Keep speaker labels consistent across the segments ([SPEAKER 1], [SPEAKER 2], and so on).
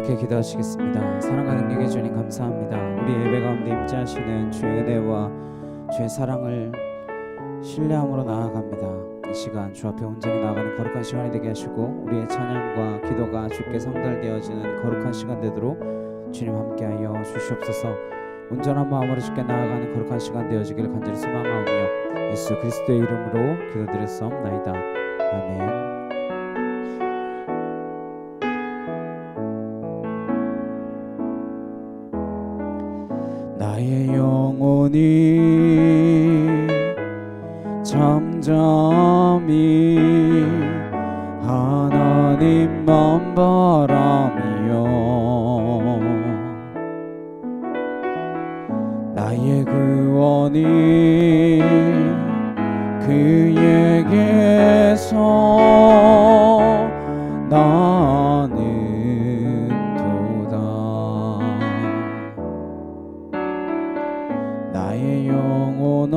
[SPEAKER 1] 이렇게 기도하시겠습니다. 사랑과 능력의 주님 감사합니다. 우리 예배 가운데 임재하시는 주의 은혜와 주의 사랑을 신뢰함으로 나아갑니다. 이 시간 주 앞에 온전히 나아가는 거룩한 시간이 되게 하시고 우리의 찬양과 기도가 주께 상달되어지는 거룩한 시간 되도록 주님 함께하여 주시옵소서. 온전한 마음으로 주께 나아가는 거룩한 시간 되어지기를 간절히 소망하오며 예수 그리스도의 이름으로 기도드렸사옵나이다. 아멘. 나의 영혼이 잠잠히 하나님만 바라며 나의 구원이 그에게서 나는 도다. 나의 영혼아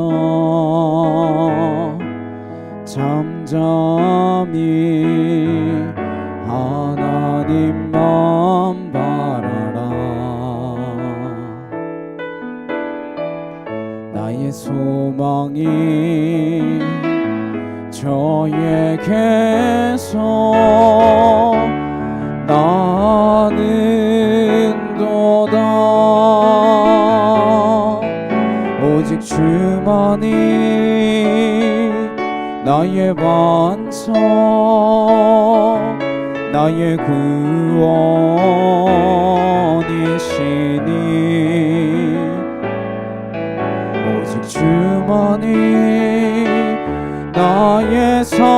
[SPEAKER 1] 잠잠히 하나님만 바라라. 나의 소망이 저에게서 나는 도다. 오직 주만이 나의 반석 나의 구원이시니 오직 주만이 나의 산성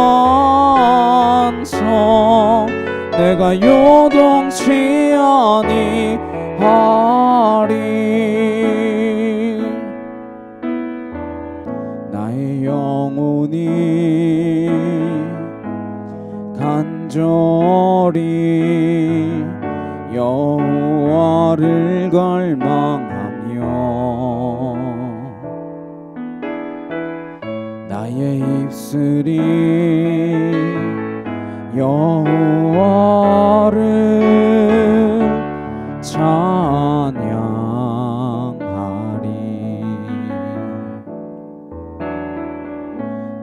[SPEAKER 1] 내가 요동치 아니하리. 나의 영혼이 간절히 여호와를 갈망하며 나의 입술이 여호와를 찬양하리.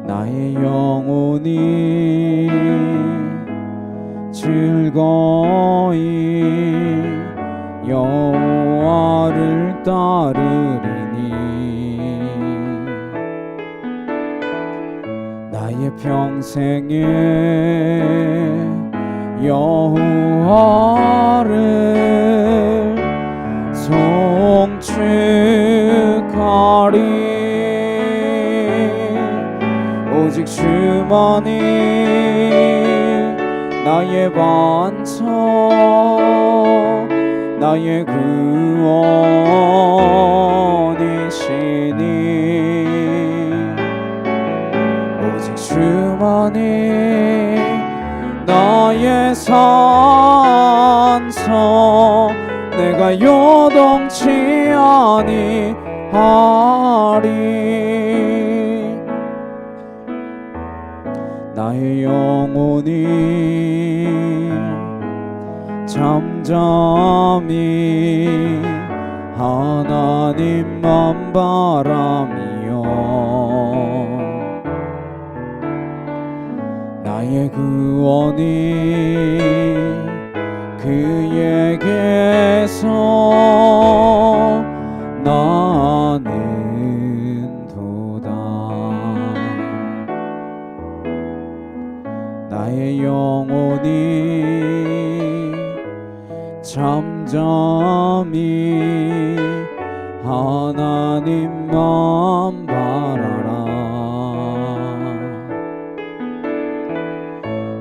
[SPEAKER 1] 나의 영혼이 즐거이 여호와를 따르리니 나의 평생에 여호와를 송축하리. 오직 주만이 나의 반석 나의 구원이시니 오직 주만이 나의 산성 내가 요동치 아니하리. 나의 영혼이 잠잠히 하나님만 바라며 나의 구원이 그에게서 나는 도다. 나의 영혼이 잠잠히 하나님만 바라라.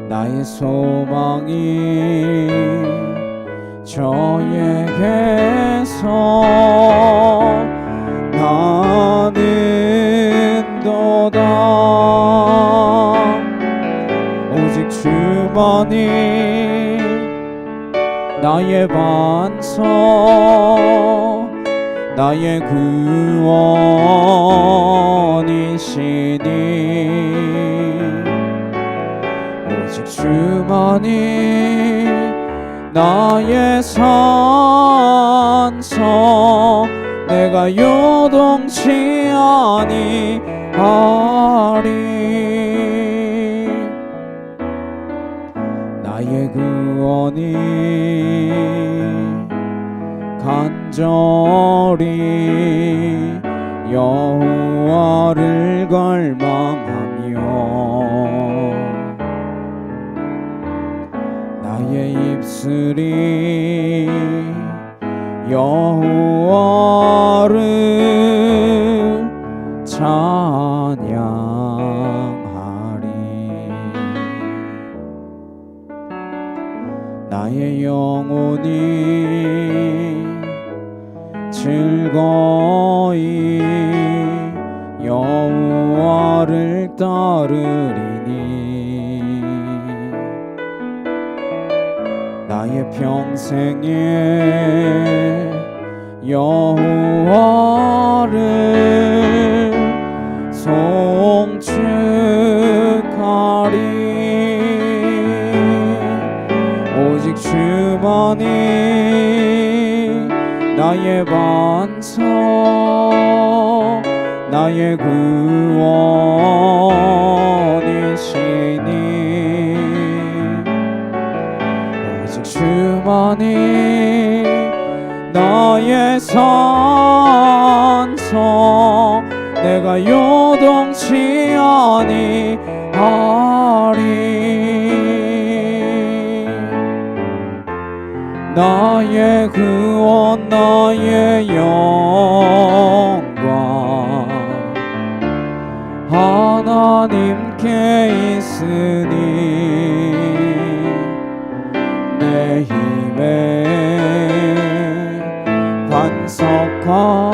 [SPEAKER 1] 나의 소망이 저에게서 나는 도다. 오직 주만이 나의 반석 나의 구원이시니 오직 주만이 나의 산성 내가 요동치 아니하리 나의 구원이 간절히 여호와를 갈망하며 나의 입술이 여호와를 찬양하리 나의 영혼이 즐거이 여호와를 따르리니 나의 평생에 여호와를 송축하리 오직 주만이 나의 반석 나의 구원이시니 오직 주만이 나의 산성 내가 요동치 아니하리 나의 구원 나의 영광 하나님께 있으니 내 힘의 반석과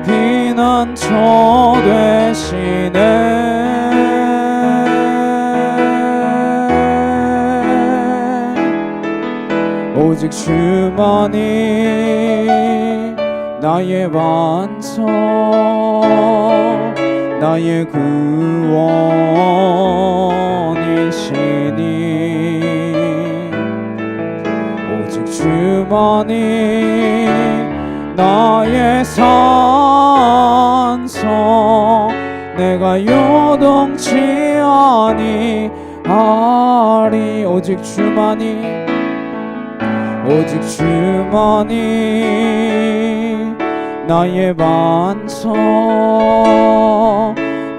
[SPEAKER 1] 피난처 되시네 오직 주만이 나의 반석 나의 구원이시니 오직 주만이 나의 산성 내가 요동치 아니하리 오직 주만이 나의 반석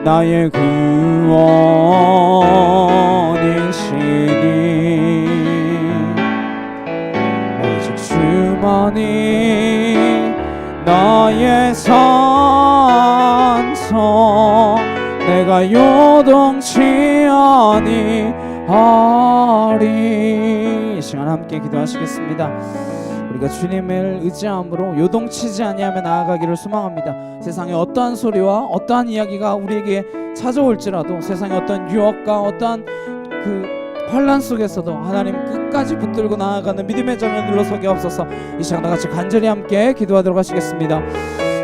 [SPEAKER 1] 나의 구원이시니 오직 주만이 나의 산성 내가 요동치 아니하리 이 시간 함께 기도하시겠습니다. 우리가 주님을 의지함으로 요동치지 아니하며 나아가기를 소망합니다. 세상의 어떠한 소리와 어떠한 이야기가 우리에게 찾아올지라도 세상의 어떤 유혹과 어떠한 그 환란 속에서도 하나님 끝까지 붙들고 나아가는 믿음의 자녀 눌러서게 없어서 이 시간 다같이 간절히 함께 기도하도록 하시겠습니다.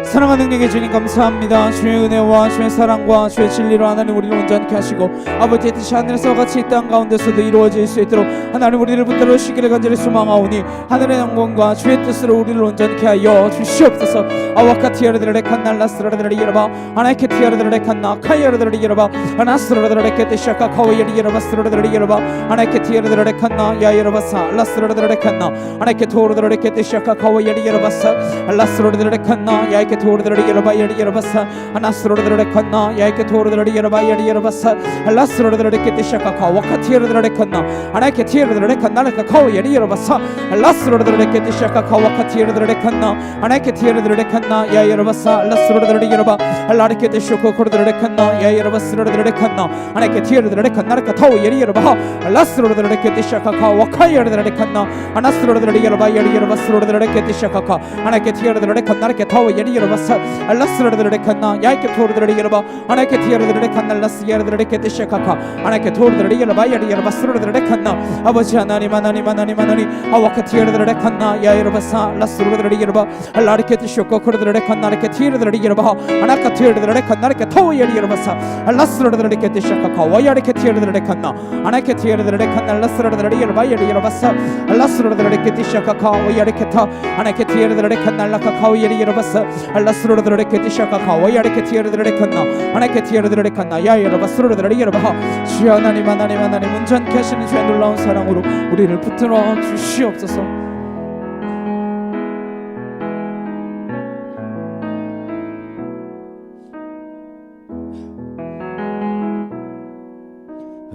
[SPEAKER 1] 사랑하는 능력의 주님 감사합니다. 주의 은혜와 주의 사랑과 주의 진리로 하나님 우리를 온전케 하시고 아버지의 뜻이 하늘에서 같이 이 땅 가운데서도 이루어질 수 있도록 하나님 우리를 붙들어 주시기를 간절히 소망하오니 하늘의 영광과 주의 뜻으로 우리를 온전케 하여 주시옵소서. 아와카티아르드레 칸날라스라드레 여러바 아나케티아르드레 칸나 카이아르드레 여러바 아나스라드레 케테샤카 카와이리 여러바 스라드레 여러바 아나케티아르드레 칸나 야 여러바사 라스라드레 칸나 아나케토르드레 케테샤카 카와이리 여러바사 라스라드레 칸나 야이케 토르드레 여러바 야리 여러바사 아나스로드레 칸나 야이케 토르드레 여러바 야리 여러바사 라스로드레 케테샤카 카와카티르드레 칸나 아나케 티르드레 칸나레카 카와 야리 여러바사 라스로드레 케테샤카 카와카티르드레 칸나 아나케 티르드레 칸나 야 여러바사 라스로드레 여러바 알라레케 테쇼코 코르드레 칸나 야 여러바스로드레 칸나 아나케 티르드레 칸나레카 타와 야리 여러바 라스로드레 케테샤카 카와카이르드레 칸나 아나스로드레 여러바 야리 여러바스로드레 케테샤카 아나케 티르드레 칸나레카 타와 야리 여러바 여러바사 알라스르르르 칸나 야이케 토르르르 여러바 아나케 티르르르 칸나 라스야르르르 케티샤카카 아나케 토르르르 여러바 야리 여러바스르르르 칸나 아버지 하나님 아와카 티르르르 칸나 야 여러바사 라스르르르 여러바 알라르케 티쇼코 코르르르 칸나 아나케 티르르르 여러바 아나카 티르르르 칸나 아나케 토야리 여러바사 알라스르르르 케티샤카카 와야르케 티르르르 칸나 아나케 티르르르 칸나 라스르르르 여러바 야리 여러바사 알라스르르르 케티샤카카 와야르케 타 아나케 티르르르 칸나 라카카 야리 여러바사 알라스르르르 케티샤카카 와야르케 티르르르 칸나 아나케 티르르르 칸나 야 여러바스르르르 여러바 주여 하나님 온전케 하시는 주의 놀라운 사랑으로 우리를 붙들어 주시옵소서.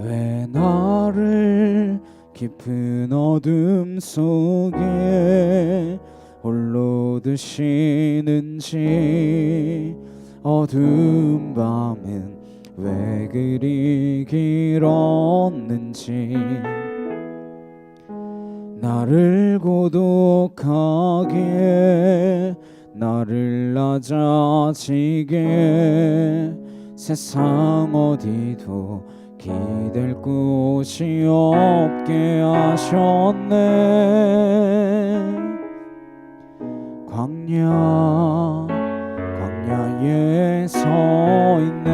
[SPEAKER 1] 왜 나를 깊은 어둠 속에 홀로 두시는지 어두운 밤은 왜 그리 길었는지 나를 고독하게 나를 낮아지게 세상 어디도 기댈 곳이 없게 하셨네. 광야에 서 있네.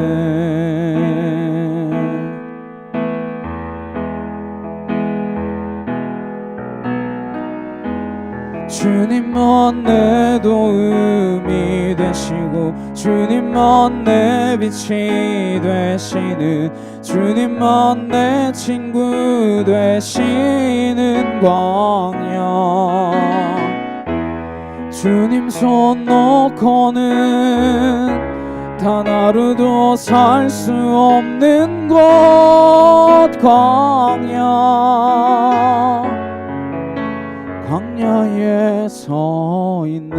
[SPEAKER 1] 주님만 내 도움이 되시고 주님만 내 빛이 되시는 주님만 내 친구 되시는 광야 주님 손 놓고는 단 하루도 살 수 없는 곳 광야에 서 있네.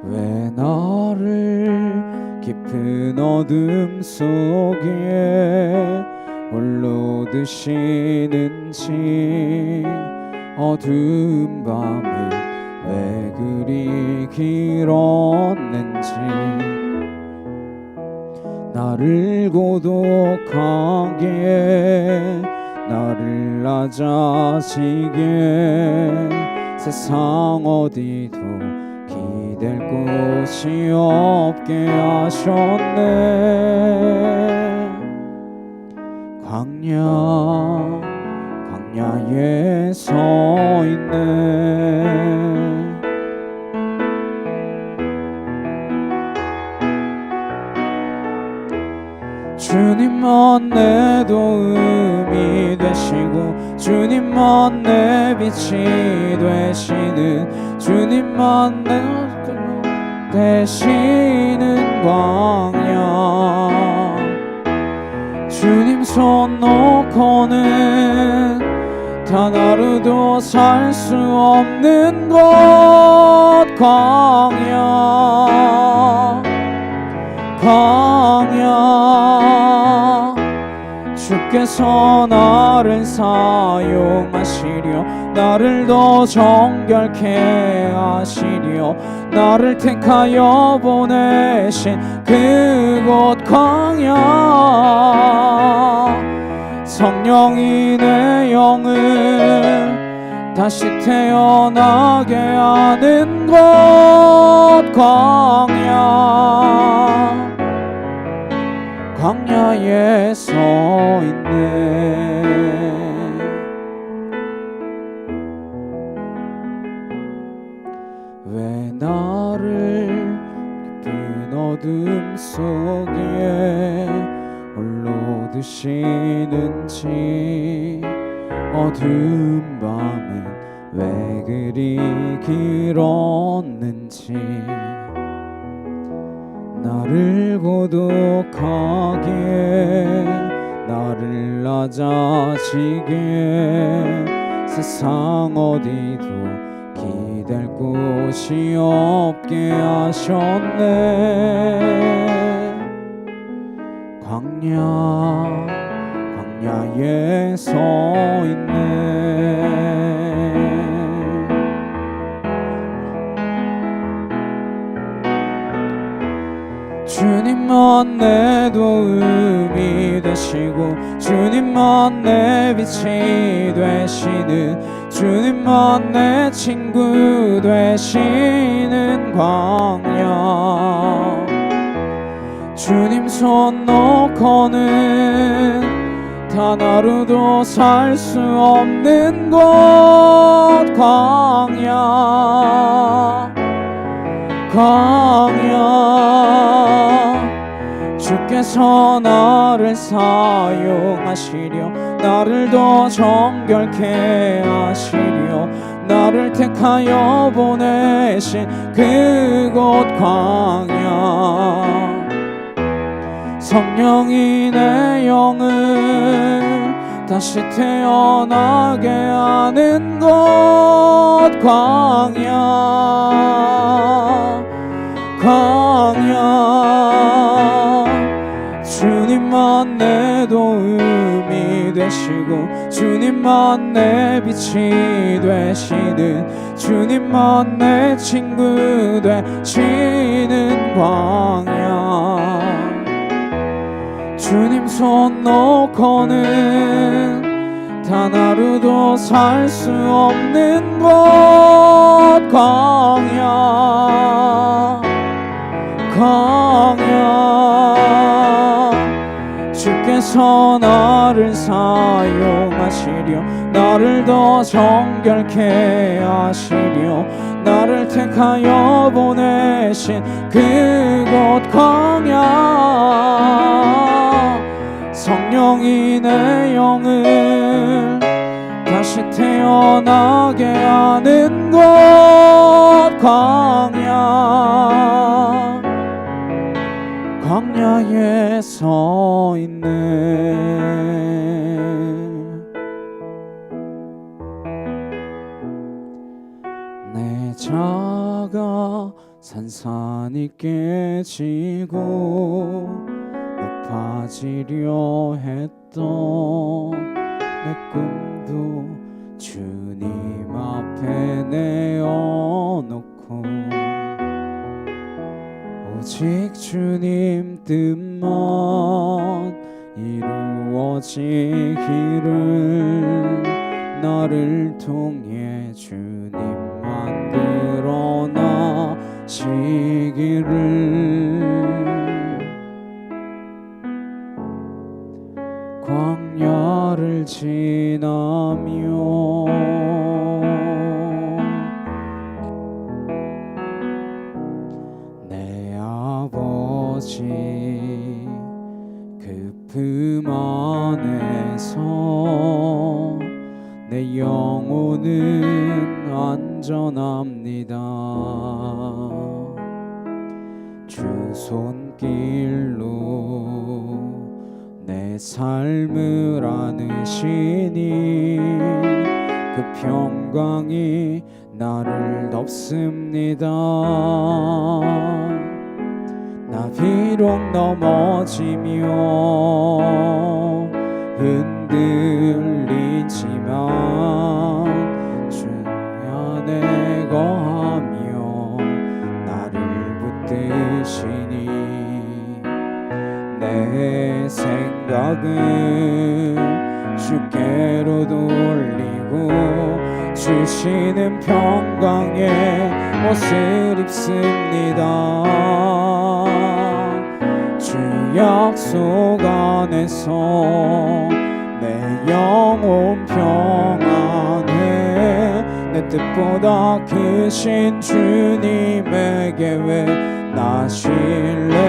[SPEAKER 1] 왜 나를 깊은 어둠 속에 홀로 두시는지 어두운 밤은 왜 그리 길었는지 나를 고독하게 나를 낮아지게 세상 어디도 기댈 곳이 없게 하셨네. 광야에 서 있네. 주님만 내 도움이 되시고 주님만 내 빛이 되시는 주님만 내 되시는 광야 주님 손 놓고는 단 하루도 살 수 없는 곳 광야 주께서 나를 사용하시려 나를 더 정결케 하시려 나를 택하여 보내신 그곳 광야 성령이 내 영을 다시 태어나게 하는 곳 광야에 서 있네. 왜 나를 깊은 어둠 속에 홀로 두시는지 어두운 밤은 왜 그리 길었는지 나를 고독하게 나를 낮아지게 세상 어디도 기댈 곳이 없게 하셨네. 광야에 서 있네. 주님만 내 도움이 되시고 주님만 내 빛이 되시는 주님만 내 친구 되시는 광야 주님 손 놓고는 단 하루도 살 수 없는 곳 광야 주께서 나를 사용하시려 나를 더 정결케 하시려 나를 택하여 보내신 그곳 광야 성령이 내 영을 다시 태어나게 하는 곳 광야 주님만 내 도움이 되시고 주님만 내 빛이 되시는 주님만 내 친구 되시는 광야 주님 손 놓고는 단 하루도 살 수 없는 곳 광야 주께서 나를 사용하시려 나를 더 정결케 하시려 나를 택하여 보내신 그곳 광야 성령이 내 영을 다시 태어나게 하는 곳 광야에 서 있네 내 자가 산산이 깨지고 높아지려 했던 내 꿈도 주님 앞에 내어놓고 오직 주님 뜻만 이루어지기를 나를 통해 주님만 드러나시기를 광야를 지나며 내 아버지 그 품 안에서 내 영혼은 안전합니다. 주 손길로 내 삶을 안으시니 그 평강이 나를 덮습니다. 나 비록 넘어지며 흔들리지만 주 안에 거하며 나를 붙드시니 내 생각을 주께로 돌리고 주시는 평강의 옷을 입습니다. 주 약속 안에서 내 영혼 평안해 내 뜻보다 크신 주님에게 왜 나실래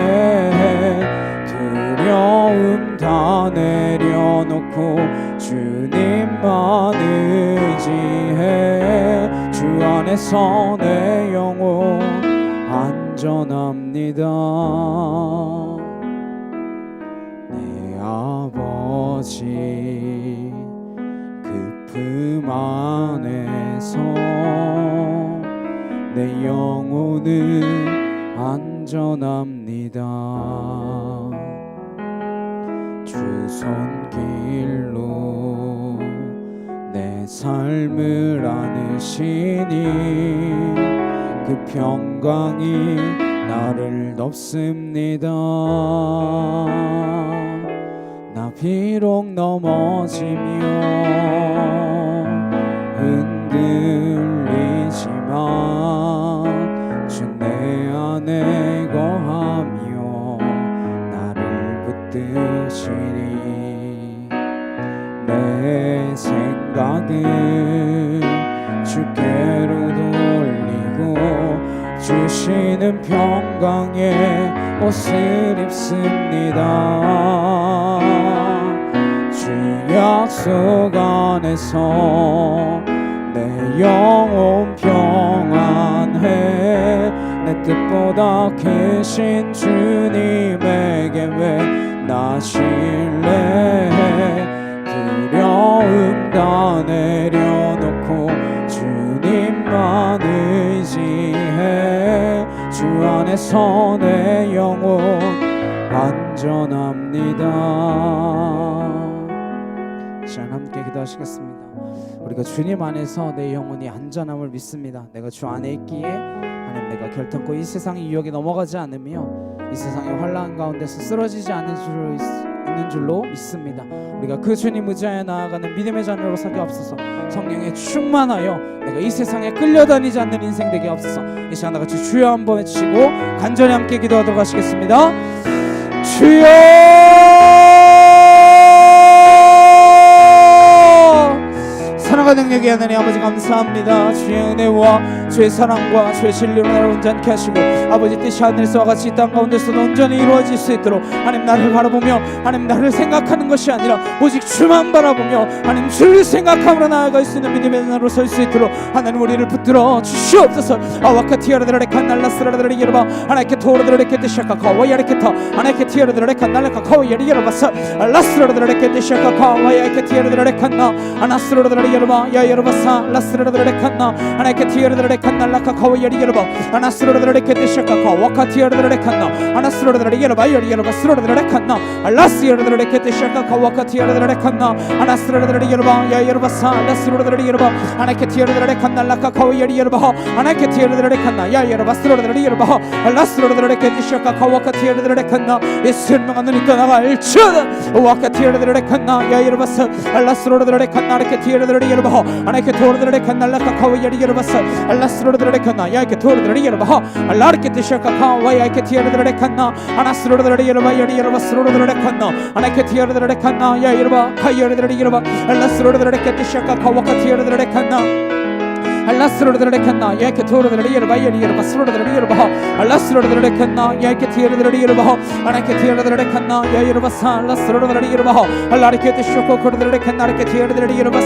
[SPEAKER 1] 두려움 다 내려놓고 주님만 의지해 주 안에서 내 영혼 안전합니다. 내 아버지 그 품 안에서 내 영혼은 안전합니다. 주 손길로 내 삶을 안으시니 그 평강이 나를 덮습니다. 나 비록 넘어지며 흔들리지만 주 내 안에 거하며 나를 붙드시니 내 생각을 주께로 돌리고 주시는 평강의 옷을 입습니다. 주 약속 안에서 내 영혼 평안해. 내 뜻보다 크신 주님에게 왜 나 신뢰해. 두려움 다 내려놓고 주님만 의지해. 주 안에서 내 영혼 안전합니다. 시간 함께 기도하시겠습니다. 우리가 주님 안에서 내 영혼이 안전함을 믿습니다. 내가 주 안에 있기에 하나님 내가 결탄코 이 세상의 유혹에 넘어가지 않으며 이 세상의 환난 가운데서 쓰러지지 않는 줄로 믿습니다. 우리가 그 주님 의지하여 나아가는 믿음의 자녀로 살게 없어서 성령에 충만하여 내가 이 세상에 끌려다니지 않는 인생 되게 없어서 이 시간 다같이 주여 한번 외치고 간절히 함께 기도하도록 하시겠습니다. 주여 사랑과 능력이 하나님 아버지 감사합니다. 주의 은혜와 주의 사랑과 주의 진리로 나를 온전케 하시고 아버지 뜻이 하늘에서와 같이 이 땅 가운데서도 온전히 이루어질 수 있도록 하나님 나를 바라보며 하나님 나를 생각하는 것이 아니라 오직 주만 바라보며 하나님 주를 생각함으로 나아갈 수 있는 믿음의 자로 설 수 있도록 하나님 우리를 붙들어 주시옵소서. 아와카티아르드레 칸날라스라드레 예르바 하나님께 토르드레 케데샤카 카와야르케타 하나님께 티아르드레 칸날라카 카와야리 예르바사 라스라드레 케데샤카 카와야르케 티아르드레 칸나 아나스라드레 예르바 야 예르바사 라스라드레 칸나 하나님께 티아르드레 칸날라카 카와야리 예르바 아나스라드레 케데샤카 카와카티아르드레 칸나 아나스라드레 예르바 야리 예르바 스라드레 칸나 라스라드레 케데샤카 카와카티아르드레 칸나 아나스라드레 예르바 야 예르바사 라스라드레 예르바 하나님께 티아르드레 칸날라카 카와야리 예르바 하나님께 티아르드레 칸나 야 예르바 스라드레 예르바 라스라드레 케데샤카 카와카티아르드레 칸나 예수님 하나님 떠나갈 주다 와카티아르드레 칸나 야 예르바사 라스라드레 칸나 이렇게 티아르드레 예르바 하나님께 토르드레 칸날라카 카와야리 예르바사 라스라드레 칸나 야 이렇게 토르드레 예르바 라르케 티샤카 카와야 이렇게 티아르드레 칸나 아나스라드레 예르바 야리 예르바 스라드레 칸나 하나님께 티아르드레 칸나 야 예르바 카야르드레 예르바 라스라드레 케데샤카 카와카티아르드레 칸나 알라스로드레 칸나 야케 토르드레 예르바 야리 예르바 스로드레 예르바 알라스로드레 칸나 야케 티르드레 예르바 아나케 티르드레 칸나 야 예르바 살라스로드레 예르바 알라르케 티쇼코 코르드레 칸나 아르케 티르드레 예르바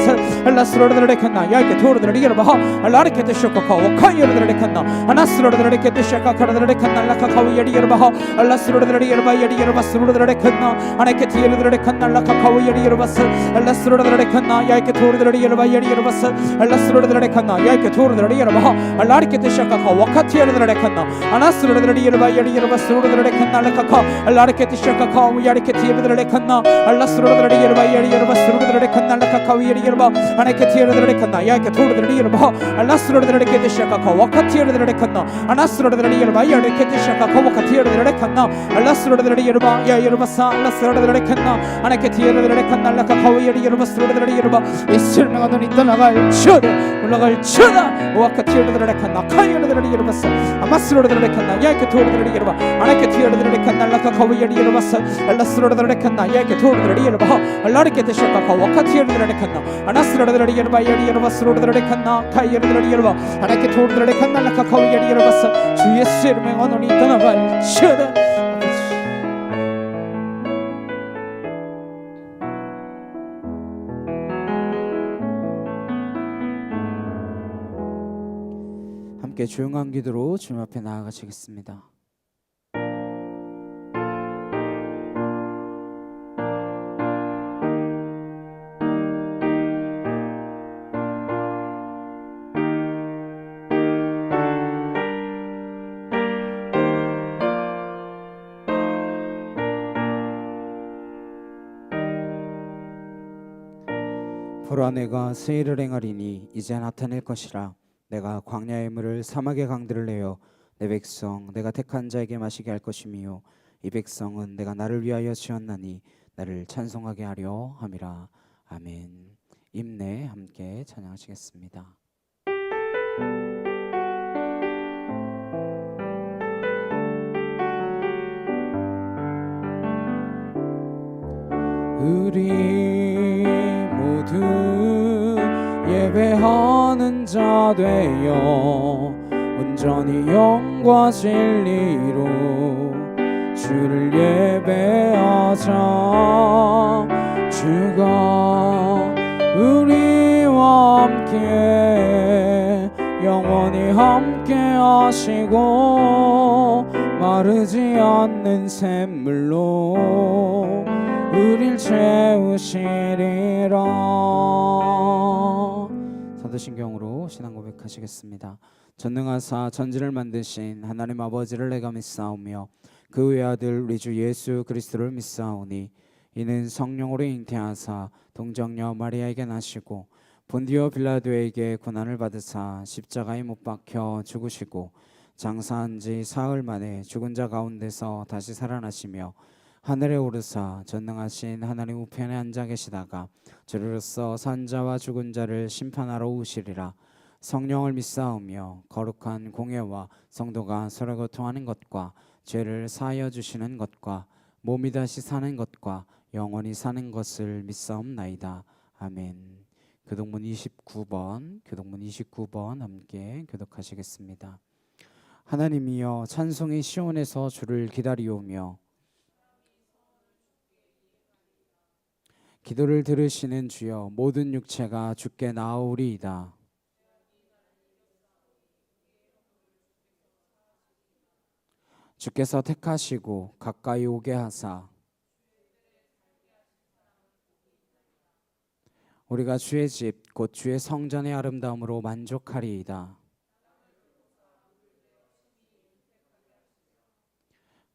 [SPEAKER 1] 알라스로드레 칸나 야케 토르드레 예르바 알라르케 티쇼코 카와카이르드레 칸나 아나스로드레 케티샤카 카르드레 칸나 라카 카와야리 예르바 알라스로드레 예르바 야리 예르바 스로드레 칸나 아나케 티르드레 칸나 라카 카와야리 예르바 알라스로드레 칸나 야케 토르드레 예르바 야리 예르바 알라스로드레 칸나 야케 토르드레 예르바 알라르케 티샤카 카와카티르드레 칸나 아나스로드레 예르바 야리 예르바 스로드레 칸나 라카 알라르케 티샤카 카와야리케 티르드레 칸나 알라스로드레 예르바 야리 예르바 스로드레 칸나 라카 카와야리 예르바 아나케 티르드레 칸나 야케 토르드레 예르바 알라스로드레 케티샤카 카와카티르드레 칸나 아나스로드레 예르바 야리케 티샤카 카와카티르드레 칸나 알라스로드레 예르바 야 예르바 살라스로드레 칸나 아나케 티르드레 칸나 라카 카와야리 예르바 스로드레 예르바 예수님 하나님 떠나갈 주다 올라갈 주다 와카티르드레 칸나 카이르드레 예르바사 아마스로드레 칸나 야케 토르드레 예르바 아나케 티르드레 칸나 라카 카와야리 예르바사 알라스로드레 칸나 야케 토르드레 예르바 알라르케 티샤카 카와카티르드레 칸나 아나스로드레 예르바 야리 예르바 스로드레 칸나 카이르드레 예르바 아나케 토르드레 칸나 라카 카와야리 예르바사 주 예수 이름에 하나님 떠나갈 주다. 함께 조용한 기도로 주님 앞에 나아가시겠습니다. 보라 내가 새 일을 행하리니 이제 나타낼 것이라. 내가 광야의 물을 사막의 강들을 내어 내 백성 내가 택한 자에게 마시게 할 것이미요 이 백성은 내가 나를 위하여 지었나니 나를 찬송하게 하려 함이라. 아멘. 임내 함께 찬양하시겠습니다. 우리 모두 예배하는 자 되어 온전히 영과 진리로 주를 예배하자. 주가 우리와 함께 영원히 함께 하시고 마르지 않는 샘물로 우릴 채우시리라. 사도신경으로 신앙 고백하시겠습니다. 전능하사 천지를 만드신 하나님 아버지를 내가 믿사오며 그 외아들 우리 주 예수 그리스도를 믿사오니 이는 성령으로 잉태하사 동정녀 마리아에게 나시고 본디오 빌라도에게 고난을 받으사 십자가에 못 박혀 죽으시고 장사한 지 사흘 만에 죽은 자 가운데서 다시 살아나시며 하늘에 오르사 전능하신 하나님 우편에 앉아 계시다가 저리로서 산자와 죽은 자를 심판하러 오시리라. 성령을 믿사오며 거룩한 공예와 성도가 서로 교통하는 것과 죄를 사하여 주시는 것과 몸이 다시 사는 것과 영원히 사는 것을 믿사옵나이다. 아멘. 교독문 29번 함께 교독하시겠습니다. 하나님이여 찬송이 시온에서 주를 기다리오며 기도를 들으시는 주여 모든 육체가 주께 나아오리이다. 주께서 택하시고 가까이 오게 하사 우리가 주의 집 곧 주의 성전의 아름다움으로 만족하리이다.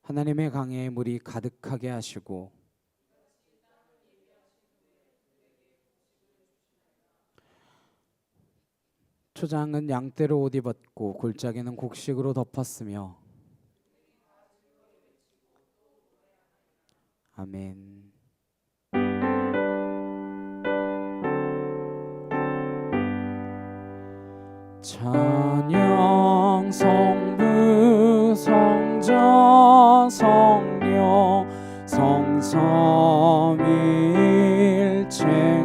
[SPEAKER 1] 하나님의 강에 물이 가득하게 하시고 초장은 양떼로 옷 입었고 골짜기는 곡식으로 덮었으며 아멘. 찬양 성부 성자 성령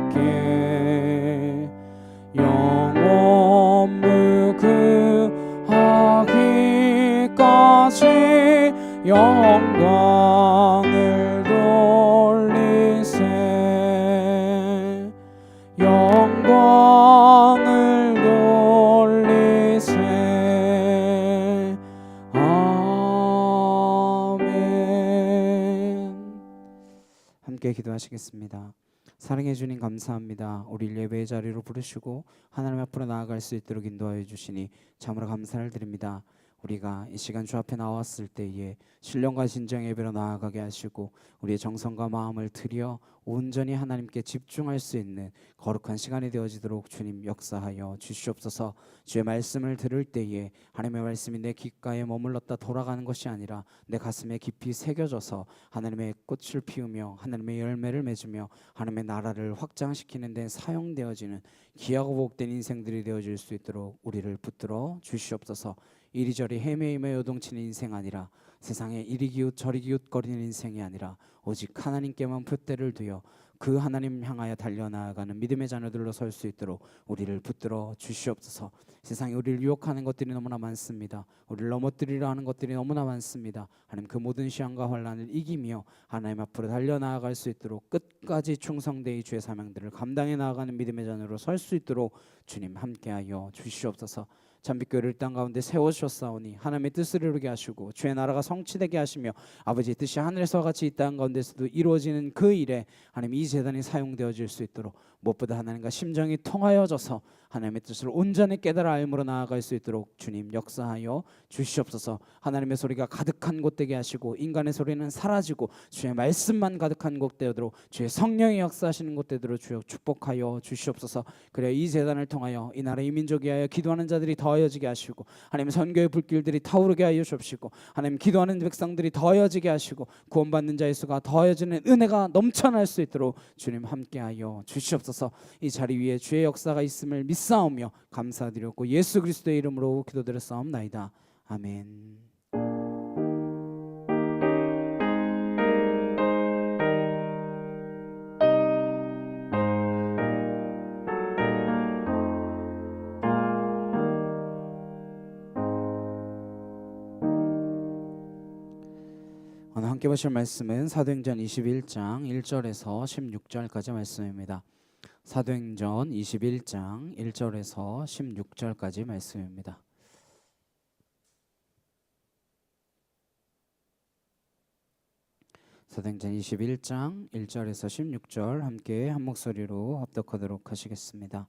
[SPEAKER 1] 성삼일체께 영원 무궁하기까지 영광을 돌리세 영광을 돌리세 아멘. 함께 기도하시겠습니다. 사랑해 주님 감사합니다. 우리 예배의 자리로 부르시고 하나님 앞으로 나아갈 수 있도록 인도하여 주시니 참으로 감사를 드립니다. 우리가 이 시간 주 앞에 나왔을 때에 신령과 진정 예배로 나아가게 하시고 우리의 정성과 마음을 들여 온전히 하나님께 집중할 수 있는 거룩한 시간이 되어지도록 주님 역사하여 주시옵소서. 주의 말씀을 들을 때에 하나님의 말씀이 내 귓가에 머물렀다 돌아가는 것이 아니라 내 가슴에 깊이 새겨져서 하나님의 꽃을 피우며 하나님의 열매를 맺으며 하나님의 나라를 확장시키는 데 사용되어지는 귀하고 복된 인생들이 되어질 수 있도록 우리를 붙들어 주시옵소서. 이리저리 헤매이며 요동치는 인생 아니라 세상에 이리 기웃 저리 기웃거리는 인생이 아니라 오직 하나님께만 푯대를 두어 그 하나님 향하여 달려나가는 믿음의 자녀들로 설 수 있도록 우리를 붙들어 주시옵소서. 세상에 우리를 유혹하는 것들이 너무나 많습니다. 우리를 넘어뜨리려 하는 것들이 너무나 많습니다. 하나님 그 모든 시험과 환난을 이기며 하나님 앞으로 달려나갈 수 있도록 끝까지 충성되이 주의 사명들을 감당해 나아가는 믿음의 자녀로 설 수 있도록 주님 함께하여 주시옵소서. 잠빛교회를 땅 가운데 세워주셨사오니 하나님의 뜻을 이루게 하시고 주의 나라가 성취되게 하시며 아버지의 뜻이 하늘에서와 같이 이 땅 가운데서도 이루어지는 그 일에 하나님 이 재단이 사용되어질 수 있도록 무엇보다 하나님과 심정이 통하여져서 하나님의 뜻을 온전히 깨달아 알므로 나아갈 수 있도록 주님 역사하여 주시옵소서. 하나님의 소리가 가득한 곳 되게 하시고 인간의 소리는 사라지고 주의 말씀만 가득한 곳 되도록 주의 성령이 역사하시는 곳 되도록 주여 축복하여 주시옵소서. 그래 이 재단을 통하여 이 나라 이 민족에 하여 기도하는 자들이 더하여지게 하시고 하나님 선교의 불길들이 타오르게 하여 주옵시고 하나님 기도하는 백성들이 더하여지게 하시고 구원받는 자의 수가 더하여지는 은혜가 넘쳐날 수 있도록 주님 함께하여 주시옵소서. 이 자리 위에 주의 역사가 있음을 믿사오며 감사드렸고 예수 그리스도의 이름으로 기도드렸사옵나이다. 아멘. 오늘 함께 보실 말씀은 사도행전 21장 1절에서 16절까지 말씀입니다. 사도행전 21장 1절에서 16절까지 말씀입니다. 사도행전 21장 1절에서 16절 함께 한 목소리로 합독하도록 하시겠습니다.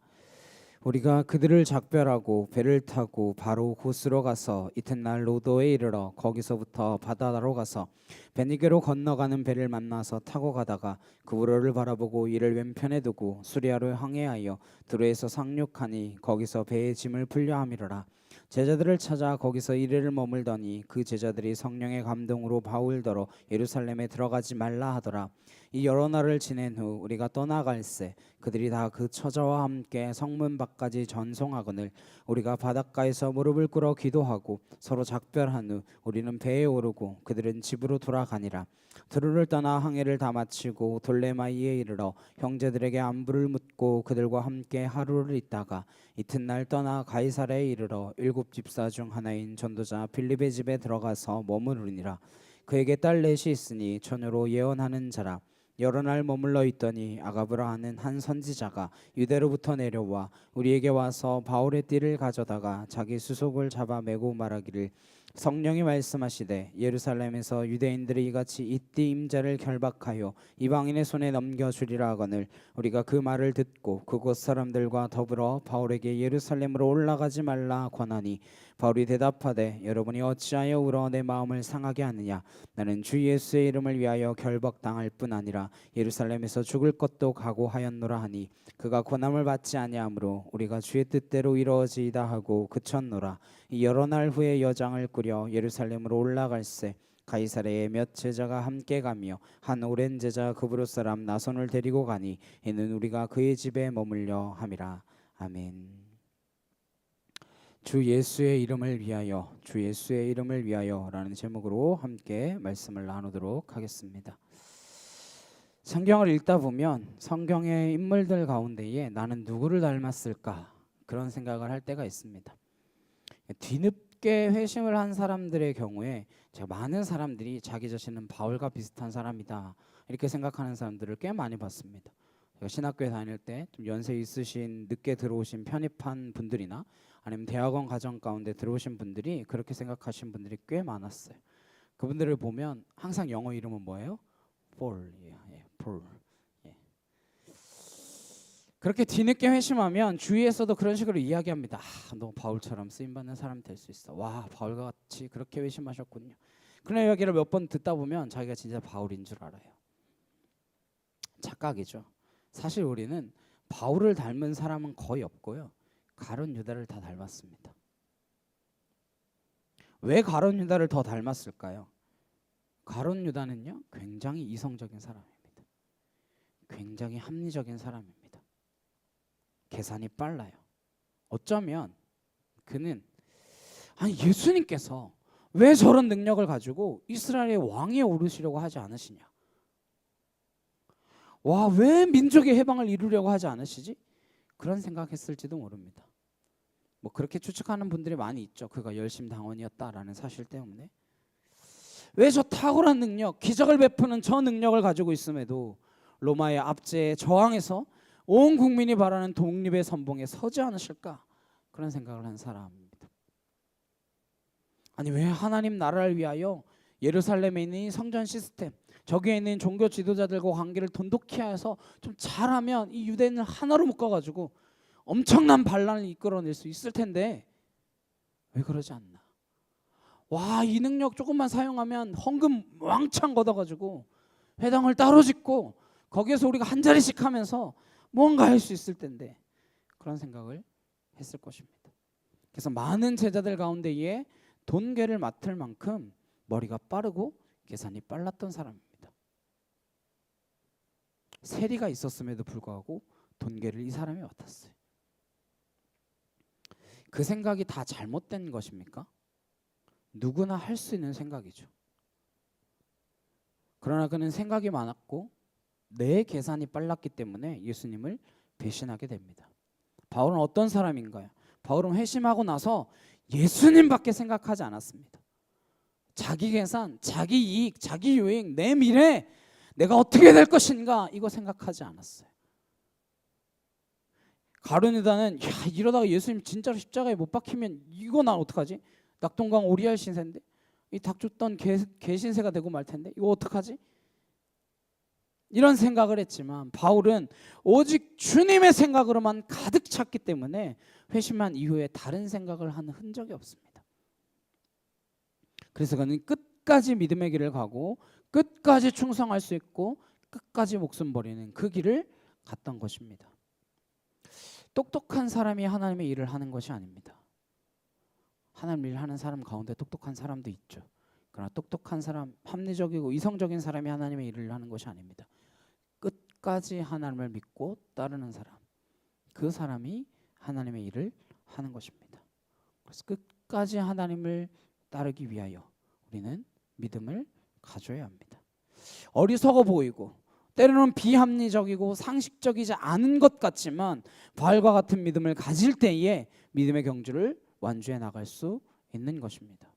[SPEAKER 1] 우리가 그들을 작별하고 배를 타고 바로 곳으로 가서 이튿날 로도에 이르러 거기서부터 바다로 가서 베니게로 건너가는 배를 만나서 타고 가다가 그 우러를 바라보고 이를 왼편에 두고 수리아로 항해하여 두로에서 상륙하니 거기서 배의 짐을 풀려 함이로라. 제자들을 찾아 거기서 이래를 머물더니 그 제자들이 성령의 감동으로 바울더러 예루살렘에 들어가지 말라 하더라. 이 여러 날을 지낸 후 우리가 떠나갈새 그들이 다 그 처자와 함께 성문 밖까지 전송하거늘 우리가 바닷가에서 무릎을 꿇어 기도하고 서로 작별한 후 우리는 배에 오르고 그들은 집으로 돌아가니라. 두루를 떠나 항해를 다 마치고 돌레마이에 이르러 형제들에게 안부를 묻고 그들과 함께 하루를 있다가 이튿날 떠나 가이사랴에 이르러 7 집사 중 하나인 전도자 빌립의 집에 들어가서 머무르니라. 그에게 딸 넷이 있으니 처녀로 예언하는 자라. 여러 날 머물러 있더니 아가브라 하는 한 선지자가 유대로부터 내려와 우리에게 와서 바울의 띠를 가져다가 자기 수속을 잡아 매고 말하기를 성령이 말씀하시되 예루살렘에서 유대인들이 이같이 이 띠 임자를 결박하여 이방인의 손에 넘겨주리라 하거늘 우리가 그 말을 듣고 그곳 사람들과 더불어 바울에게 예루살렘으로 올라가지 말라 권하니 바울이 대답하되 여러분이 어찌하여 울어 내 마음을 상하게 하느냐. 나는 주 예수의 이름을 위하여 결박당할 뿐 아니라 예루살렘에서 죽을 것도 각오하였노라 하니 그가 고난을 받지 아니하므로 우리가 주의 뜻대로 이루어지이다 하고 그쳤노라. 이 여러 날 후에 여장을 꾸려 예루살렘으로 올라갈새 가이사랴에 몇 제자가 함께 가며 한 오랜 제자 그브로 사람 나손을 데리고 가니 이는 우리가 그의 집에 머물려 함이라. 아멘. 주 예수의 이름을 위하여, 주 예수의 이름을 위하여라는 제목으로 함께 말씀을 나누도록 하겠습니다. 성경을 읽다 보면 성경의 인물들 가운데에 나는 누구를 닮았을까 그런 생각을 할 때가 있습니다. 뒤늦게 회심을 한 사람들의 경우에 제가 많은 사람들이 자기 자신은 바울과 비슷한 사람이다 이렇게 생각하는 사람들을 꽤 많이 봤습니다. 제가 신학교에 다닐 때 좀 연세 있으신 늦게 들어오신 편입한 분들이나 아니면 대학원 과정 가운데 들어오신 분들이 그렇게 생각하신 분들이 꽤 많았어요. 그분들을 보면 항상 영어 이름은 뭐예요? 폴. 폴. 그렇게 뒤늦게 회심하면 주위에서도 그런 식으로 이야기합니다. 너 바울처럼 쓰임받는 사람 될 수 있어. 와, 바울과 같이 그렇게 회심하셨군요. 그런 이야기를 몇 번 듣다 보면 자기가 진짜 바울인 줄 알아요. 착각이죠. 사실 우리는 바울을 닮은 사람은 거의 없고요. 가룟 유다를 다 닮았습니다. 왜 가룟 유다를 더 닮았을까요? 가룟 유다는요 굉장히 이성적인 사람입니다. 굉장히 합리적인 사람입니다. 계산이 빨라요. 어쩌면 그는 예수님께서 왜 저런 능력을 가지고 이스라엘의 왕위에 오르시려고 하지 않으시냐? 와, 왜 민족의 해방을 이루려고 하지 않으시지? 그런 생각했을지도 모릅니다. 뭐 그렇게 추측하는 분들이 많이 있죠. 그가 열심 당원이었다라는 사실 때문에. 왜 저 탁월한 능력, 기적을 베푸는 저 능력을 가지고 있음에도 로마의 압제에 저항해서 온 국민이 바라는 독립의 선봉에 서지 않으실까? 그런 생각을 한 사람입니다. 아니 왜 하나님 나라를 위하여 예루살렘에 있는 이 성전 시스템, 저기에 있는 종교 지도자들과 관계를 돈독히 해서 좀 잘하면 이 유대인을 하나로 묶어가지고 엄청난 반란을 이끌어낼 수 있을 텐데 왜 그러지 않나? 와, 이 능력 조금만 사용하면 헌금 왕창 걷어가지고 회당을 따로 짓고 거기에서 우리가 한 자리씩 하면서 뭔가 할 수 있을 텐데 그런 생각을 했을 것입니다. 그래서 많은 제자들 가운데에 돈계를 맡을 만큼 머리가 빠르고 계산이 빨랐던 사람입니다. 세리가 있었음에도 불구하고 돈계를 이 사람이 맡았어요. 그 생각이 다 잘못된 것입니까? 누구나 할 수 있는 생각이죠. 그러나 그는 생각이 많았고 내 계산이 빨랐기 때문에 예수님을 배신하게 됩니다. 바울은 어떤 사람인가요? 바울은 회심하고 나서 예수님밖에 생각하지 않았습니다. 자기 계산, 자기 이익, 자기 유익, 내 미래, 내가 어떻게 될 것인가 이거 생각하지 않았어요. 가룟유다는 야 이러다가 예수님 진짜로 십자가에 못 박히면 이거 나 어떡하지? 낙동강 오리알 신세인데 이 닭 줬던 개 신세가 되고 말 텐데 이거 어떡하지? 이런 생각을 했지만 바울은 오직 주님의 생각으로만 가득 찼기 때문에 회심한 이후에 다른 생각을 하는 흔적이 없습니다. 그래서 그는 끝까지 믿음의 길을 가고 끝까지 충성할 수 있고 끝까지 목숨 버리는 그 길을 갔던 것입니다. 똑똑한 사람이 하나님의 일을 하는 것이 아닙니다. 하나님 일 하는 사람 가운데 똑똑한 사람도 있죠. 그러나 똑똑한 사람, 합리적이고 이성적인 사람이 하나님의 일을 하는 것이 아닙니다. 끝까지 하나님을 믿고 따르는 사람, 그 사람이 하나님의 일을 하는 것입니다. 그래서 끝까지 하나님을 따르기 위하여 우리는 믿음을 가져야 합니다. 어리석어 보이고 때로는 비합리적이고 상식적이지 않은 것 같지만 바울과 같은 믿음을 가질 때에 믿음의 경주를 완주해 나갈 수 있는 것입니다.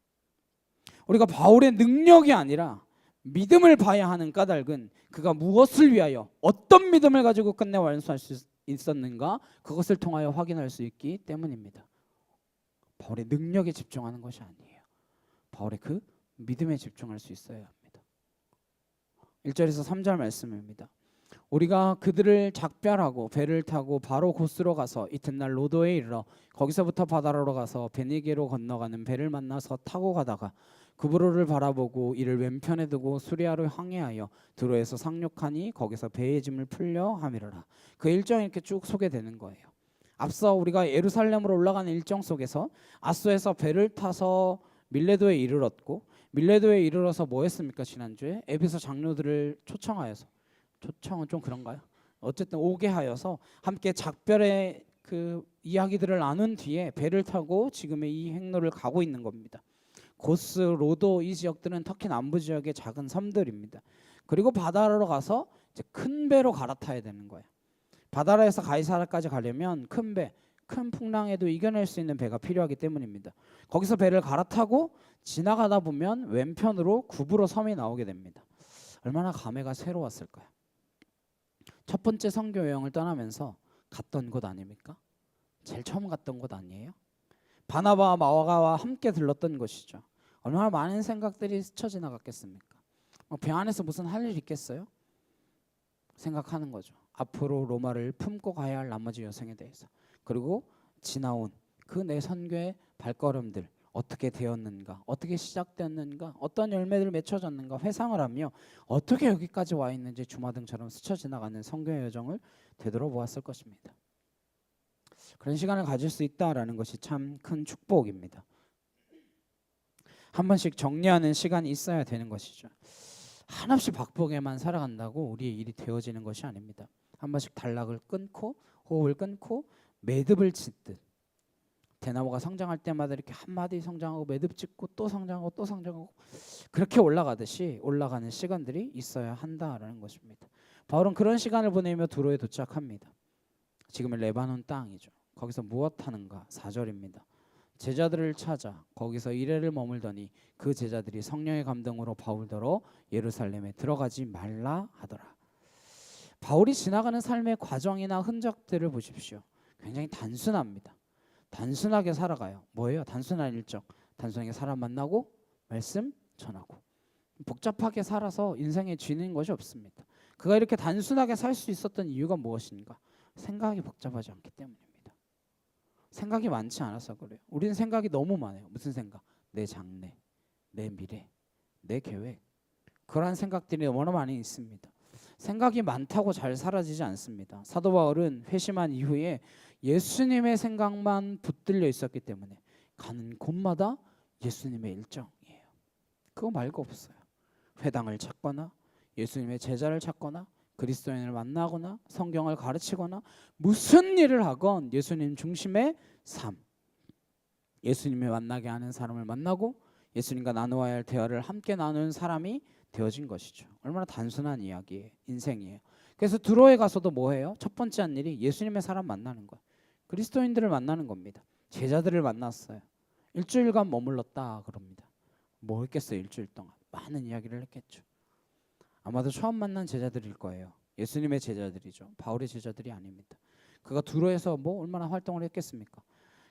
[SPEAKER 1] 우리가 바울의 능력이 아니라 믿음을 봐야 하는 까닭은 그가 무엇을 위하여 어떤 믿음을 가지고 끝내 완수할 수 있었는가 그것을 통하여 확인할 수 있기 때문입니다. 바울의 능력에 집중하는 것이 아니에요. 바울의 그 믿음에 집중할 수 있어야 합니다. 1절에서 3절 말씀입니다. 우리가 그들을 작별하고 배를 타고 바로 고스로 가서 이튿날 로도에 이르러 거기서부터 바다로 가서 베니게로 건너가는 배를 만나서 타고 가다가 구브로를 바라보고 이를 왼편에 두고 수리아로 항해하여 드로에서 상륙하니 거기서 배의 짐을 풀려 함이로라. 그 일정이 이렇게 쭉 소개되는 거예요. 앞서 우리가 예루살렘으로 올라가는 일정 속에서 아소에서 배를 타서 밀레도에 이르렀고 밀레도에 이르러서 뭐 했습니까? 지난주에 에베소 장로들을 초청하여서, 초청은 좀 그런가요? 어쨌든 오게 하여서 함께 작별의 그 이야기들을 나눈 뒤에 배를 타고 지금의 이 행로를 가고 있는 겁니다. 고스, 로도 이 지역들은 터키 남부 지역의 작은 섬들입니다. 그리고 바다로 가서 이제 큰 배로 갈아타야 되는 거예요. 바다라에서 가이사라까지 가려면 큰 배, 큰 풍랑에도 이겨낼 수 있는 배가 필요하기 때문입니다. 거기서 배를 갈아타고 지나가다 보면 왼편으로 구브로 섬이 나오게 됩니다. 얼마나 감회가 새로웠을까요? 첫 번째 선교 여행을 떠나면서 갔던 곳 아닙니까? 제일 처음 갔던 곳 아니에요? 바나바와 마가와 함께 들렀던 것이죠. 얼마나 많은 생각들이 스쳐 지나갔겠습니까? 배 안에서 무슨 할 일 있겠어요? 생각하는 거죠. 앞으로 로마를 품고 가야 할 나머지 여생에 대해서. 그리고 지나온 그 내 선교의 발걸음들 어떻게 되었는가, 어떻게 시작되었는가, 어떤 열매를 맺혀졌는가 회상을 하며 어떻게 여기까지 와 있는지 주마등처럼 스쳐 지나가는 선교의 여정을 되돌아보았을 것입니다. 그런 시간을 가질 수 있다라는 것이 참 큰 축복입니다. 한 번씩 정리하는 시간이 있어야 되는 것이죠. 한없이 바쁘게만 살아간다고 우리의 일이 되어지는 것이 아닙니다. 한 번씩 단락을 끊고 호흡을 끊고 매듭을 짓듯 대나무가 성장할 때마다 이렇게 한마디 성장하고 매듭 짓고 또 성장하고 또 성장하고 그렇게 올라가듯이 올라가는 시간들이 있어야 한다라는 것입니다. 바울은 그런 시간을 보내며 두로에 도착합니다. 지금은 레바논 땅이죠. 거기서 무엇 하는가? 4절입니다. 제자들을 찾아 거기서 이래를 머물더니 그 제자들이 성령의 감동으로 바울더러 예루살렘에 들어가지 말라 하더라. 바울이 지나가는 삶의 과정이나 흔적들을 보십시오. 굉장히 단순합니다. 단순하게 살아가요. 뭐예요? 단순한 일정. 단순하게 사람 만나고 말씀 전하고. 복잡하게 살아서 인생에 쥐는 것이 없습니다. 그가 이렇게 단순하게 살 수 있었던 이유가 무엇인가? 생각이 복잡하지 않기 때문입니다. 생각이 많지 않아서 그래요. 우리는 생각이 너무 많아요. 무슨 생각? 내 장래, 내 미래, 내 계획. 그러한 생각들이 너무나 많이 있습니다. 생각이 많다고 잘 사라지지 않습니다. 사도 바울은 회심한 이후에 예수님의 생각만 붙들려 있었기 때문에 가는 곳마다 예수님의 일정이에요. 그거 말고 없어요. 회당을 찾거나 예수님의 제자를 찾거나 그리스도인을 만나거나 성경을 가르치거나 무슨 일을 하건 예수님 중심의 삶. 예수님을 만나게 하는 사람을 만나고 예수님과 나누어야 할 대화를 함께 나누는 사람이 되어진 것이죠. 얼마나 단순한 이야기예요. 인생이에요. 그래서 두로에 가서도 뭐해요? 첫 번째 한 일이 예수님의 사람 만나는 거예요. 그리스도인들을 만나는 겁니다. 제자들을 만났어요. 일주일간 머물렀다 그럽니다. 뭐 했겠어요? 일주일 동안 많은 이야기를 했겠죠. 아마도 처음 만난 제자들일 거예요. 예수님의 제자들이죠. 바울의 제자들이 아닙니다. 그가 두로에서 뭐 얼마나 활동을 했겠습니까?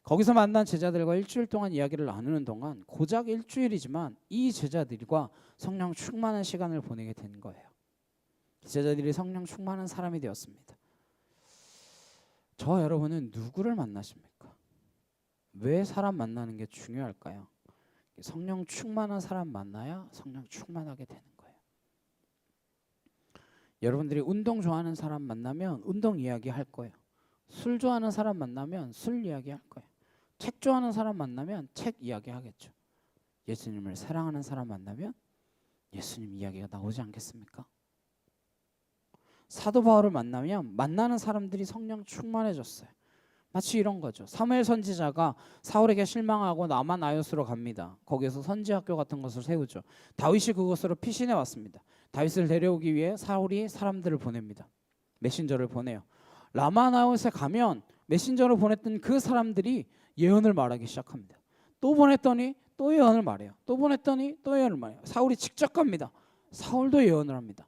[SPEAKER 1] 거기서 만난 제자들과 일주일 동안 이야기를 나누는 동안 고작 일주일이지만 이 제자들과 성령 충만한 시간을 보내게 된 거예요. 제자들이 성령 충만한 사람이 되었습니다. 저 여러분은 누구를 만나십니까? 왜 사람 만나는 게 중요할까요? 성령 충만한 사람 만나야 성령 충만하게 되는 거예요. 여러분들이 운동 좋아하는 사람 만나면 운동 이야기 할 거예요. 술 좋아하는 사람 만나면 술 이야기 할 거예요. 책 좋아하는 사람 만나면 책 이야기 하겠죠. 예수님을 사랑하는 사람 만나면 예수님 이야기가 나오지 않겠습니까? 사도 바울을 만나면 만나는 사람들이 성령 충만해졌어요. 마치 이런 거죠. 사무엘 선지자가 사울에게 실망하고 남아나요스로 갑니다. 거기서 선지학교 같은 것을 세우죠. 다윗이 그곳으로 피신해 왔습니다. 다윗을 데려오기 위해 사울이 사람들을 보냅니다. 메신저를 보내요. 라마나웃에 가면 메신저로 보냈던 그 사람들이 예언을 말하기 시작합니다. 또 보냈더니 또 예언을 말해요. 또 보냈더니 또 예언을 말해요. 사울이 직접 갑니다. 사울도 예언을 합니다.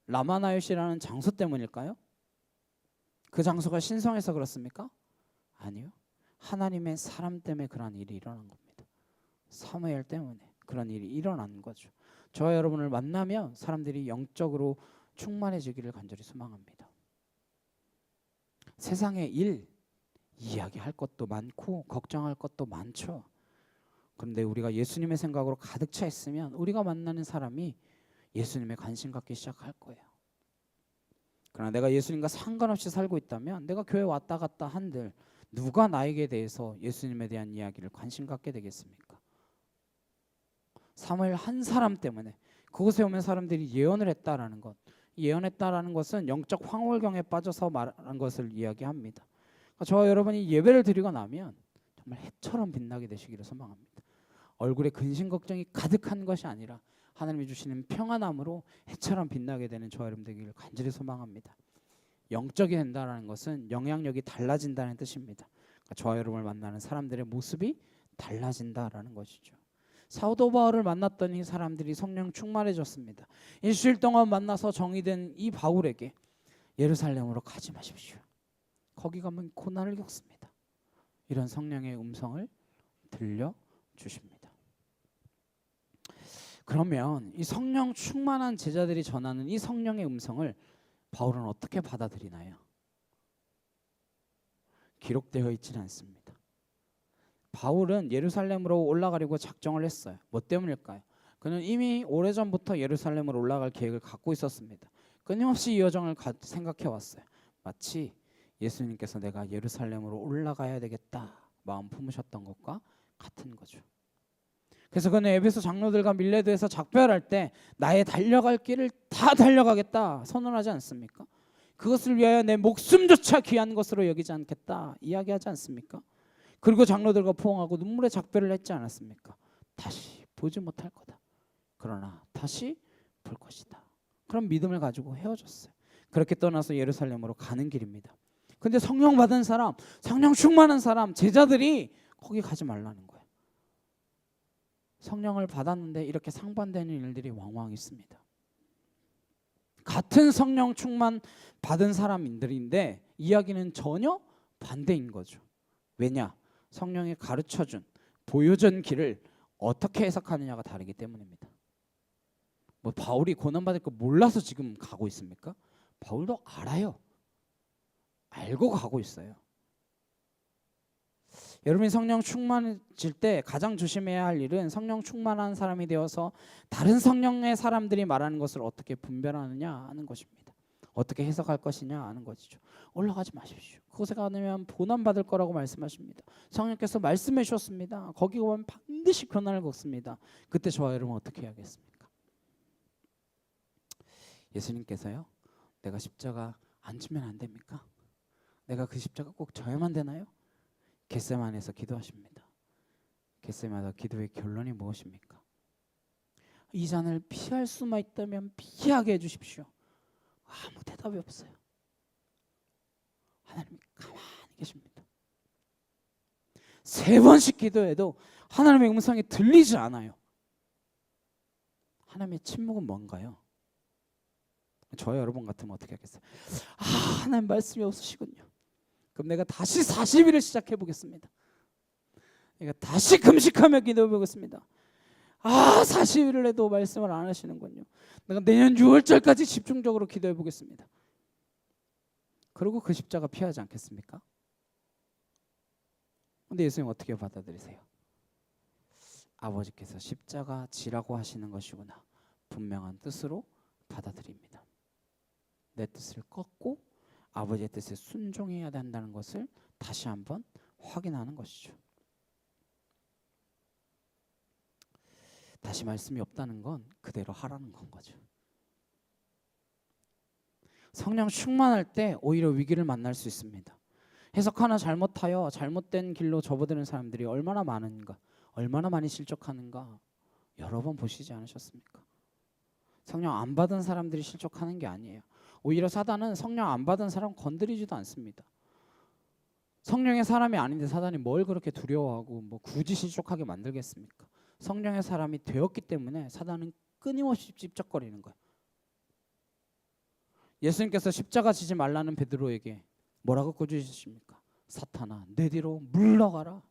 [SPEAKER 1] 라마나웃이라는 장소 때문일까요? 그 장소가 신성해서 그렇습니까? 아니요. 하나님의 사람 때문에 그런 일이 일어난 겁니다. 사무엘 때문에 그런 일이 일어난 거죠. 저와 여러분을 만나면 사람들이 영적으로 충만해지기를 간절히 소망합니다. 세상의 일 이야기할 것도 많고 걱정할 것도 많죠. 그런데 우리가 예수님의 생각으로 가득 차 있으면 우리가 만나는 사람이 예수님에 관심 갖기 시작할 거예요. 그러나 내가 예수님과 상관없이 살고 있다면 내가 교회 왔다 갔다 한들 누가 나에게 대해서 예수님에 대한 이야기를 관심 갖게 되겠습니까? 사무엘 한 사람 때문에 그곳에 오면 사람들이 예언을 했다라는 것, 예언했다라는 것은 영적 황홀경에 빠져서 말한 것을 이야기합니다. 그러니까 저와 여러분이 예배를 드리고 나면 정말 해처럼 빛나게 되시기를 소망합니다. 얼굴에 근심 걱정이 가득한 것이 아니라 하나님이 주시는 평안함으로 해처럼 빛나게 되는 저와 여러분 되기를 간절히 소망합니다. 영적이 된다는 것은 영향력이 달라진다는 뜻입니다. 그러니까 저와 여러분을 만나는 사람들의 모습이 달라진다라는 것이죠. 사도 바울을 만났더니 사람들이 성령 충만해졌습니다. 일주일 동안 만나서 정의된 이 바울에게 예루살렘으로 가지 마십시오. 거기 가면 고난을 겪습니다. 이런 성령의 음성을 들려주십니다. 그러면 이 성령 충만한 제자들이 전하는 이 성령의 음성을 바울은 어떻게 받아들이나요? 기록되어 있지는 않습니다. 바울은 예루살렘으로 올라가려고 작정을 했어요. 뭐 때문일까요? 그는 이미 오래전부터 예루살렘으로 올라갈 계획을 갖고 있었습니다. 끊임없이 이 여정을 생각해 왔어요. 마치 예수님께서 내가 예루살렘으로 올라가야 되겠다 마음 품으셨던 것과 같은 거죠. 그래서 그는 에베소 장로들과 밀레도에서 작별할 때 나의 달려갈 길을 다 달려가겠다 선언하지 않습니까? 그것을 위하여 내 목숨조차 귀한 것으로 여기지 않겠다 이야기하지 않습니까? 그리고 장로들과 포옹하고 눈물의 작별을 했지 않았습니까? 다시 보지 못할 거다. 그러나 다시 볼 것이다. 그런 믿음을 가지고 헤어졌어요. 그렇게 떠나서 예루살렘으로 가는 길입니다. 근데 성령 받은 사람, 성령 충만한 사람, 제자들이 거기 가지 말라는 거예요. 성령을 받았는데 이렇게 상반되는 일들이 왕왕 있습니다. 같은 성령 충만 받은 사람들인데 이야기는 전혀 반대인 거죠. 왜냐? 성령이 가르쳐준 보여준 길을 어떻게 해석하느냐가 다르기 때문입니다. 뭐 바울이 고난받을 거 몰라서 지금 가고 있습니까? 바울도 알아요. 알고 가고 있어요. 여러분이 성령 충만해질 때 가장 조심해야 할 일은 성령 충만한 사람이 되어서 다른 성령의 사람들이 말하는 것을 어떻게 분별하느냐 하는 것입니다. 어떻게 해석할 것이냐 하는 것이죠. 올라가지 마십시오. 그곳에 가면 고난받을 거라고 말씀하십니다. 성령께서 말씀해 주셨습니다. 거기 가면 반드시 고난을 겪습니다. 그때 저와 여러분 어떻게 해야겠습니까? 예수님께서요, 내가 십자가 안 지면 안 됩니까? 내가 그 십자가 꼭 져야만 되나요? 겟세마네에서 기도하십니다. 겟세마네 기도의 결론이 무엇입니까? 이 잔을 피할 수만 있다면 피하게 해주십시오. 아무 대답이 없어요. 하나님이 가만히 계십니다. 3번씩 기도해도 하나님의 음성이 들리지 않아요. 하나님의 침묵은 뭔가요? 저와 여러분 같으면 어떻게 하겠어요? 하나님 말씀이 없으시군요. 그럼 내가 다시 40일을 시작해 보겠습니다. 내가 다시 금식하며 기도해 보겠습니다. 40일을 해도 말씀을 안 하시는군요. 내가 내년 6월절까지 집중적으로 기도해 보겠습니다. 그리고 그 십자가 피하지 않겠습니까? 근데 예수님 어떻게 받아들이세요? 아버지께서 십자가 지라고 하시는 것이구나, 분명한 뜻으로 받아들입니다. 내 뜻을 꺾고 아버지의 뜻에 순종해야 한다는 것을 다시 한번 확인하는 것이죠. 다시 말씀이 없다는 건 그대로 하라는 건 거죠. 성령 충만할 때 오히려 위기를 만날 수 있습니다. 해석 하나 잘못하여 잘못된 길로 접어드는 사람들이 얼마나 많은가, 얼마나 많이 실족하는가 여러 번 보시지 않으셨습니까? 성령 안 받은 사람들이 실족하는 게 아니에요. 오히려 사단은 성령 안 받은 사람 건드리지도 않습니다. 성령의 사람이 아닌데 사단이 뭘 그렇게 두려워하고 뭐 굳이 실족하게 만들겠습니까? 성령의 사람이 되었기 때문에 사단은 끊임없이 찝쩍거리는 거예요. 예수님께서 십자가 지지 말라는 베드로에게 뭐라고 꾸짖으십니까? 사탄아, 내 뒤로 물러가라.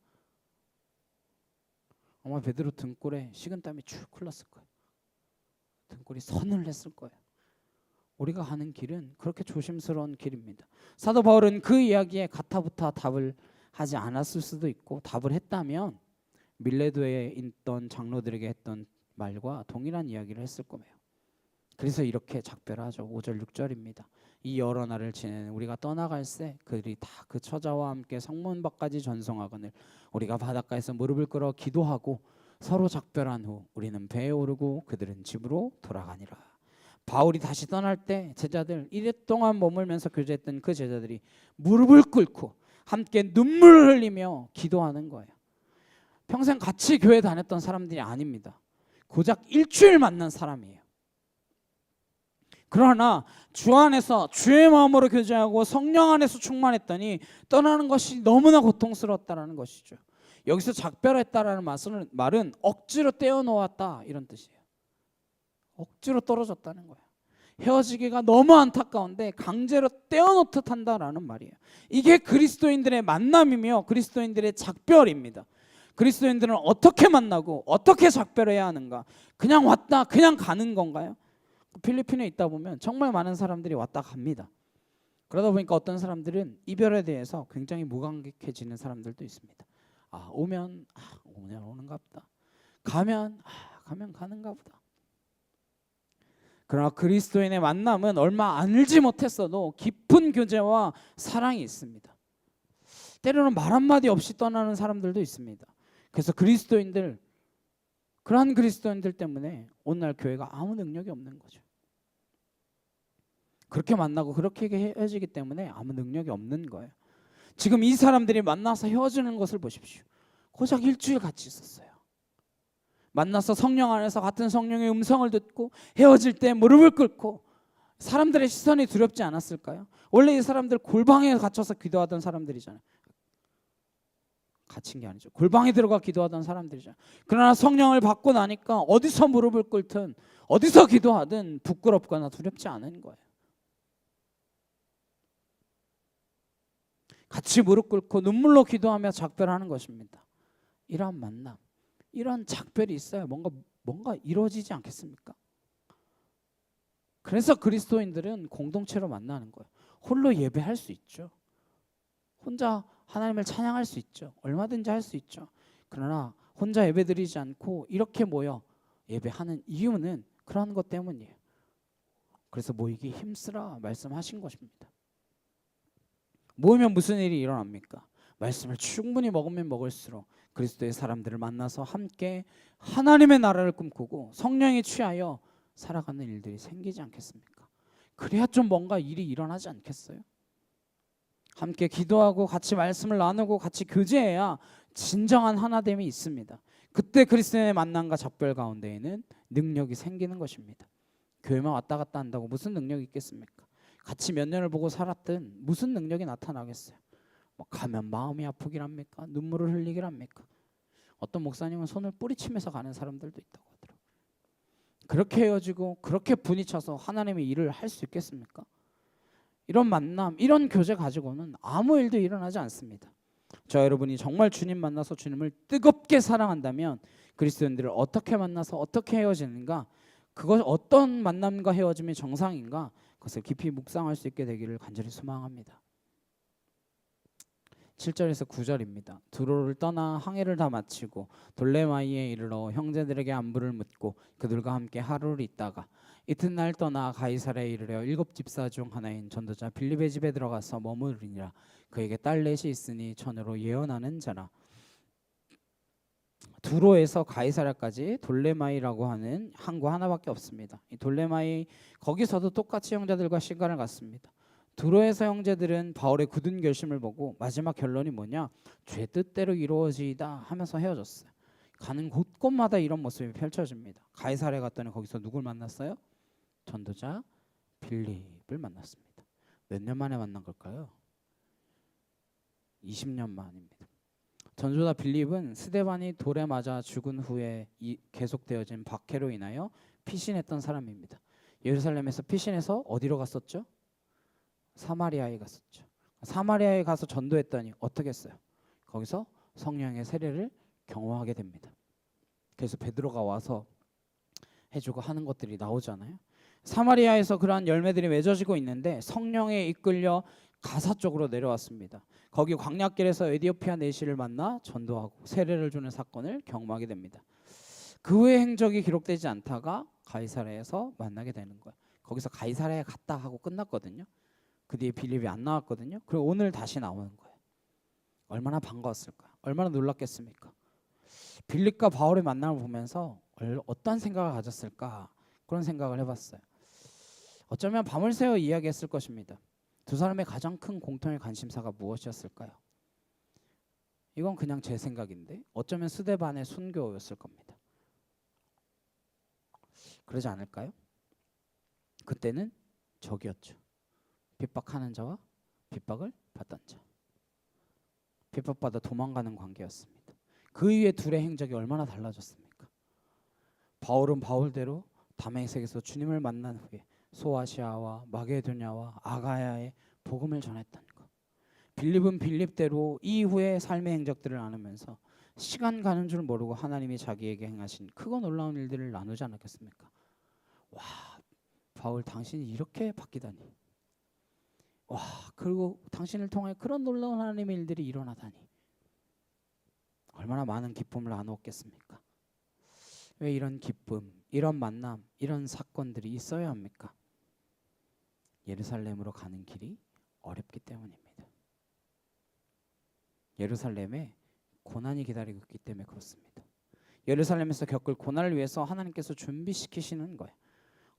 [SPEAKER 1] 아마 베드로 등골에 식은땀이 쭉 흘렀을 거예요. 등골이 선을 했을 거예요. 우리가 가는 길은 그렇게 조심스러운 길입니다. 사도 바울은 그 이야기에 가타부타 답을 하지 않았을 수도 있고, 답을 했다면 밀레도에 있던 장로들에게 했던 말과 동일한 이야기를 했을 거예요. 그래서 이렇게 작별하죠. 5절 6절입니다. 이 여러 날을 지내는 우리가 떠나갈새 그들이 다 그 처자와 함께 성문 밖까지 전송하거늘 우리가 바닷가에서 무릎을 꿇어 기도하고 서로 작별한 후 우리는 배에 오르고 그들은 집으로 돌아가니라. 바울이 다시 떠날 때 제자들, 이랫동안 머물면서 교제했던 그 제자들이 무릎을 꿇고 함께 눈물을 흘리며 기도하는 거예요. 평생 같이 교회 다녔던 사람들이 아닙니다. 고작 일주일 만난 사람이에요. 그러나 주 안에서 주의 마음으로 교제하고 성령 안에서 충만했더니 떠나는 것이 너무나 고통스러웠다라는 것이죠. 여기서 작별했다라는 말은 억지로 떼어놓았다 이런 뜻이에요. 억지로 떨어졌다는 거예요. 헤어지기가 너무 안타까운데 강제로 떼어놓듯 한다라는 말이에요. 이게 그리스도인들의 만남이며 그리스도인들의 작별입니다. 그리스도인들은 어떻게 만나고 어떻게 작별해야 하는가? 그냥 왔다 그냥 가는 건가요? 필리핀에 있다 보면 정말 많은 사람들이 왔다 갑니다. 그러다 보니까 어떤 사람들은 이별에 대해서 굉장히 무감각해지는 사람들도 있습니다. 오면 오는가 보다. 가면 가는가 보다. 그러나 그리스도인의 만남은 얼마 알지 못했어도 깊은 교제와 사랑이 있습니다. 때로는 말 한마디 없이 떠나는 사람들도 있습니다. 그래서 그러한 그리스도인들 때문에 오늘날 교회가 아무 능력이 없는 거죠. 그렇게 만나고 그렇게 헤어지기 때문에 아무 능력이 없는 거예요. 지금 이 사람들이 만나서 헤어지는 것을 보십시오. 고작 일주일 같이 있었어요. 만나서 성령 안에서 같은 성령의 음성을 듣고 헤어질 때 무릎을 꿇고 사람들의 시선이 두렵지 않았을까요? 원래 이 사람들 골방에 갇혀서 기도하던 사람들이잖아요. 갇힌 게 아니죠. 골방에 들어가 기도하던 사람들이죠. 그러나 성령을 받고 나니까 어디서 무릎을 꿇든 어디서 기도하든 부끄럽거나 두렵지 않은 거예요. 같이 무릎 꿇고 눈물로 기도하며 작별하는 것입니다. 이러한 만남, 이런 작별이 있어야 뭔가 이루어지지 않겠습니까? 그래서 그리스도인들은 공동체로 만나는 거예요. 홀로 예배할 수 있죠. 혼자 하나님을 찬양할 수 있죠. 얼마든지 할 수 있죠. 그러나 혼자 예배드리지 않고 이렇게 모여 예배하는 이유는 그런 것 때문이에요. 그래서 모이기 힘쓰라 말씀하신 것입니다. 모이면 무슨 일이 일어납니까? 말씀을 충분히 먹으면 먹을수록 그리스도의 사람들을 만나서 함께 하나님의 나라를 꿈꾸고 성령에 취하여 살아가는 일들이 생기지 않겠습니까? 그래야 좀 뭔가 일이 일어나지 않겠어요? 함께 기도하고 같이 말씀을 나누고 같이 교제해야 진정한 하나됨이 있습니다. 그때 그리스도의 만남과 작별 가운데에는 능력이 생기는 것입니다. 교회만 왔다 갔다 한다고 무슨 능력이 있겠습니까? 같이 몇 년을 보고 살았든 무슨 능력이 나타나겠어요? 뭐 가면 마음이 아프기랍니까? 눈물을 흘리기랍니까? 어떤 목사님은 손을 뿌리치면서 가는 사람들도 있다고 하더라고요. 그렇게 헤어지고 그렇게 분이 차서 하나님의 일을 할 수 있겠습니까? 이런 만남, 이런 교제 가지고는 아무 일도 일어나지 않습니다. 저 여러분이 정말 주님 만나서 주님을 뜨겁게 사랑한다면 그리스도인들을 어떻게 만나서 어떻게 헤어지는가, 그것 어떤 만남과 헤어짐이 정상인가, 그것을 깊이 묵상할 수 있게 되기를 간절히 소망합니다. 7절에서 9절입니다. 두로를 떠나 항해를 다 마치고 돌레마이에 이르러 형제들에게 안부를 묻고 그들과 함께 하루를 있다가 이튿날 떠나 가이사랴에 이르러 7 집사 중 하나인 전도자 빌립의 집에 들어가서 머무르니라. 그에게 딸 넷이 있으니 처녀로 예언하는 자라. 두로에서 가이사랴까지 돌레마이라고 하는 항구 하나밖에 없습니다. 이 돌레마이, 거기서도 똑같이 형제들과 시간을 갖습니다. 두로에서 형제들은 바울의 굳은 결심을 보고 마지막 결론이 뭐냐, 죄 뜻대로 이루어지이다 하면서 헤어졌어요. 가는 곳곳마다 이런 모습이 펼쳐집니다. 가이사랴에 갔더니 거기서 누굴 만났어요? 전도자 빌립을 만났습니다. 몇 년 만에 만난 걸까요? 20년 만입니다. 전도자 빌립은 스데반이 돌에 맞아 죽은 후에 계속되어진 박해로 인하여 피신했던 사람입니다. 예루살렘에서 피신해서 어디로 갔었죠? 사마리아에 갔었죠. 사마리아에 가서 전도했더니 어떻게 했어요? 거기서 성령의 세례를 경험하게 됩니다. 그래서 베드로가 와서 해주고 하는 것들이 나오잖아요. 사마리아에서 그러한 열매들이 맺어지고 있는데 성령에 이끌려 가사 쪽으로 내려왔습니다. 거기 광야길에서 에디오피아 내시를 만나 전도하고 세례를 주는 사건을 경험하게 됩니다. 그 후의 행적이 기록되지 않다가 가이사랴에서 만나게 되는 거예요. 거기서 가이사랴에 갔다 하고 끝났거든요. 그 뒤에 빌립이 안 나왔거든요. 그리고 오늘 다시 나오는 거예요. 얼마나 반가웠을까? 얼마나 놀랐겠습니까? 빌립과 바울의 만남을 보면서 어떤 생각을 가졌을까? 그런 생각을 해봤어요. 어쩌면 밤을 새워 이야기했을 것입니다. 두 사람의 가장 큰 공통의 관심사가 무엇이었을까요? 이건 그냥 제 생각인데 어쩌면 스데반의 순교였을 겁니다. 그러지 않을까요? 그때는 적이었죠. 핍박하는 자와 핍박을 받던 자, 핍박받아 도망가는 관계였습니다. 그 이후에 둘의 행적이 얼마나 달라졌습니까? 바울은 바울대로 다메섹에서 주님을 만난 후에 소아시아와 마게도냐와 아가야에 복음을 전했던 것. 빌립은 빌립대로 이후의 삶의 행적들을 나누면서 시간 가는 줄 모르고 하나님이 자기에게 행하신 크고 놀라운 일들을 나누지 않았겠습니까? 와, 바울 당신이 이렇게 바뀌다니. 와, 그리고 당신을 통해 그런 놀라운 하나님의 일들이 일어나다니. 얼마나 많은 기쁨을 나누었겠습니까? 왜 이런 기쁨, 이런 만남, 이런 사건들이 있어야 합니까? 예루살렘으로 가는 길이 어렵기 때문입니다. 예루살렘에 고난이 기다리고 있기 때문에 그렇습니다. 예루살렘에서 겪을 고난을 위해서 하나님께서 준비시키시는 거예요.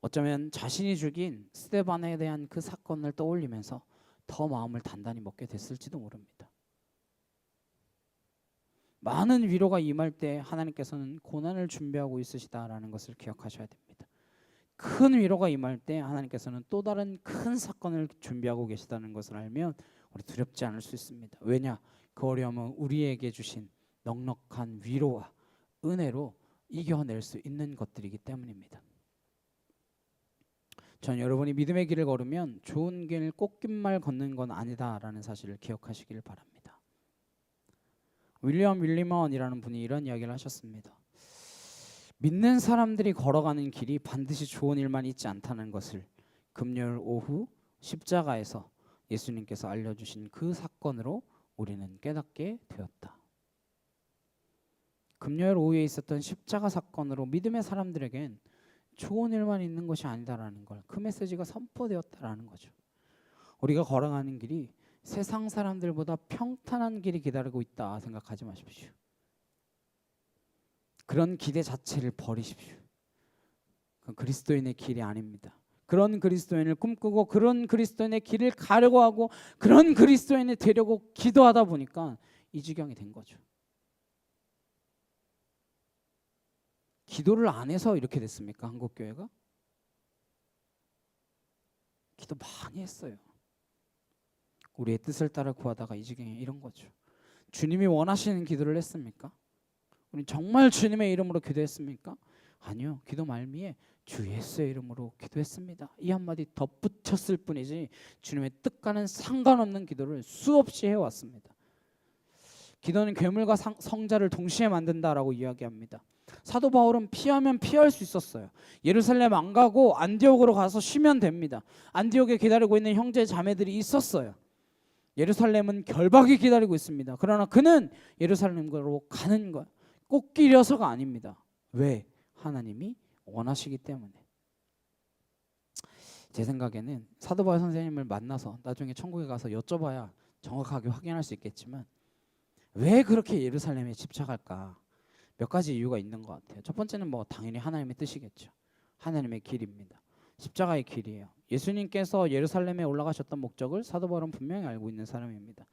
[SPEAKER 1] 어쩌면 자신이 죽인 스데반에 대한 그 사건을 떠올리면서 더 마음을 단단히 먹게 됐을지도 모릅니다. 많은 위로가 임할 때 하나님께서는 고난을 준비하고 있으시다라는 것을 기억하셔야 됩니다. 큰 위로가 임할 때 하나님께서는 또 다른 큰 사건을 준비하고 계시다는 것을 알면 우리 두렵지 않을 수 있습니다. 왜냐? 그 어려움은 우리에게 주신 넉넉한 위로와 은혜로 이겨낼 수 있는 것들이기 때문입니다. 전 여러분이 믿음의 길을 걸으면 좋은 길 꽃길만 걷는 건 아니다라는 사실을 기억하시길 바랍니다. 윌리엄 윌리먼이라는 분이 이런 이야기를 하셨습니다. 믿는 사람들이 걸어가는 길이 반드시 좋은 일만 있지 않다는 것을 금요일 오후 십자가에서 예수님께서 알려주신 그 사건으로 우리는 깨닫게 되었다. 금요일 오후에 있었던 십자가 사건으로 믿음의 사람들에겐 좋은 일만 있는 것이 아니다라는 걸, 그 메시지가 선포되었다라는 거죠. 우리가 걸어가는 길이 세상 사람들보다 평탄한 길이 기다리고 있다 생각하지 마십시오. 그런 기대 자체를 버리십시오. 그건 그리스도인의 길이 아닙니다. 그런 그리스도인을 꿈꾸고 그런 그리스도인의 길을 가려고 하고 그런 그리스도인이 되려고 기도하다 보니까 이 지경이 된 거죠. 기도를 안 해서 이렇게 됐습니까? 한국교회가? 기도 많이 했어요. 우리의 뜻을 따라 구하다가 이 지경에 이런 거죠. 주님이 원하시는 기도를 했습니까? 우리 정말 주님의 이름으로 기도했습니까? 아니요. 기도 말미에 주 예수의 이름으로 기도했습니다. 이 한마디 덧붙였을 뿐이지 주님의 뜻과는 상관없는 기도를 수없이 해왔습니다. 기도는 괴물과 성자를 동시에 만든다라고 이야기합니다. 사도 바울은 피하면 피할 수 있었어요. 예루살렘 안 가고 안디옥으로 가서 쉬면 됩니다. 안디옥에 기다리고 있는 형제 자매들이 있었어요. 예루살렘은 결박이 기다리고 있습니다. 그러나 그는 예루살렘으로 가는 것, 꽃길이어서가 아닙니다. 왜? 하나님이 원하시기 때문에. 제 생각에는 사도 바울 선생님을 만나서 나중에 천국에 가서 여쭤봐야 정확하게 확인할 수 있겠지만 왜 그렇게 예루살렘에 집착할까? 몇 가지 이유가 있는 것 같아요. 첫 번째는 뭐 당연히 하나님의 뜻이겠죠. 하나님의 길입니다. 십자가의 길이에요. 예수님께서 예루살렘에 올라가셨던 목적을 사도 바울은 분명히 알고 있는 사람입니다.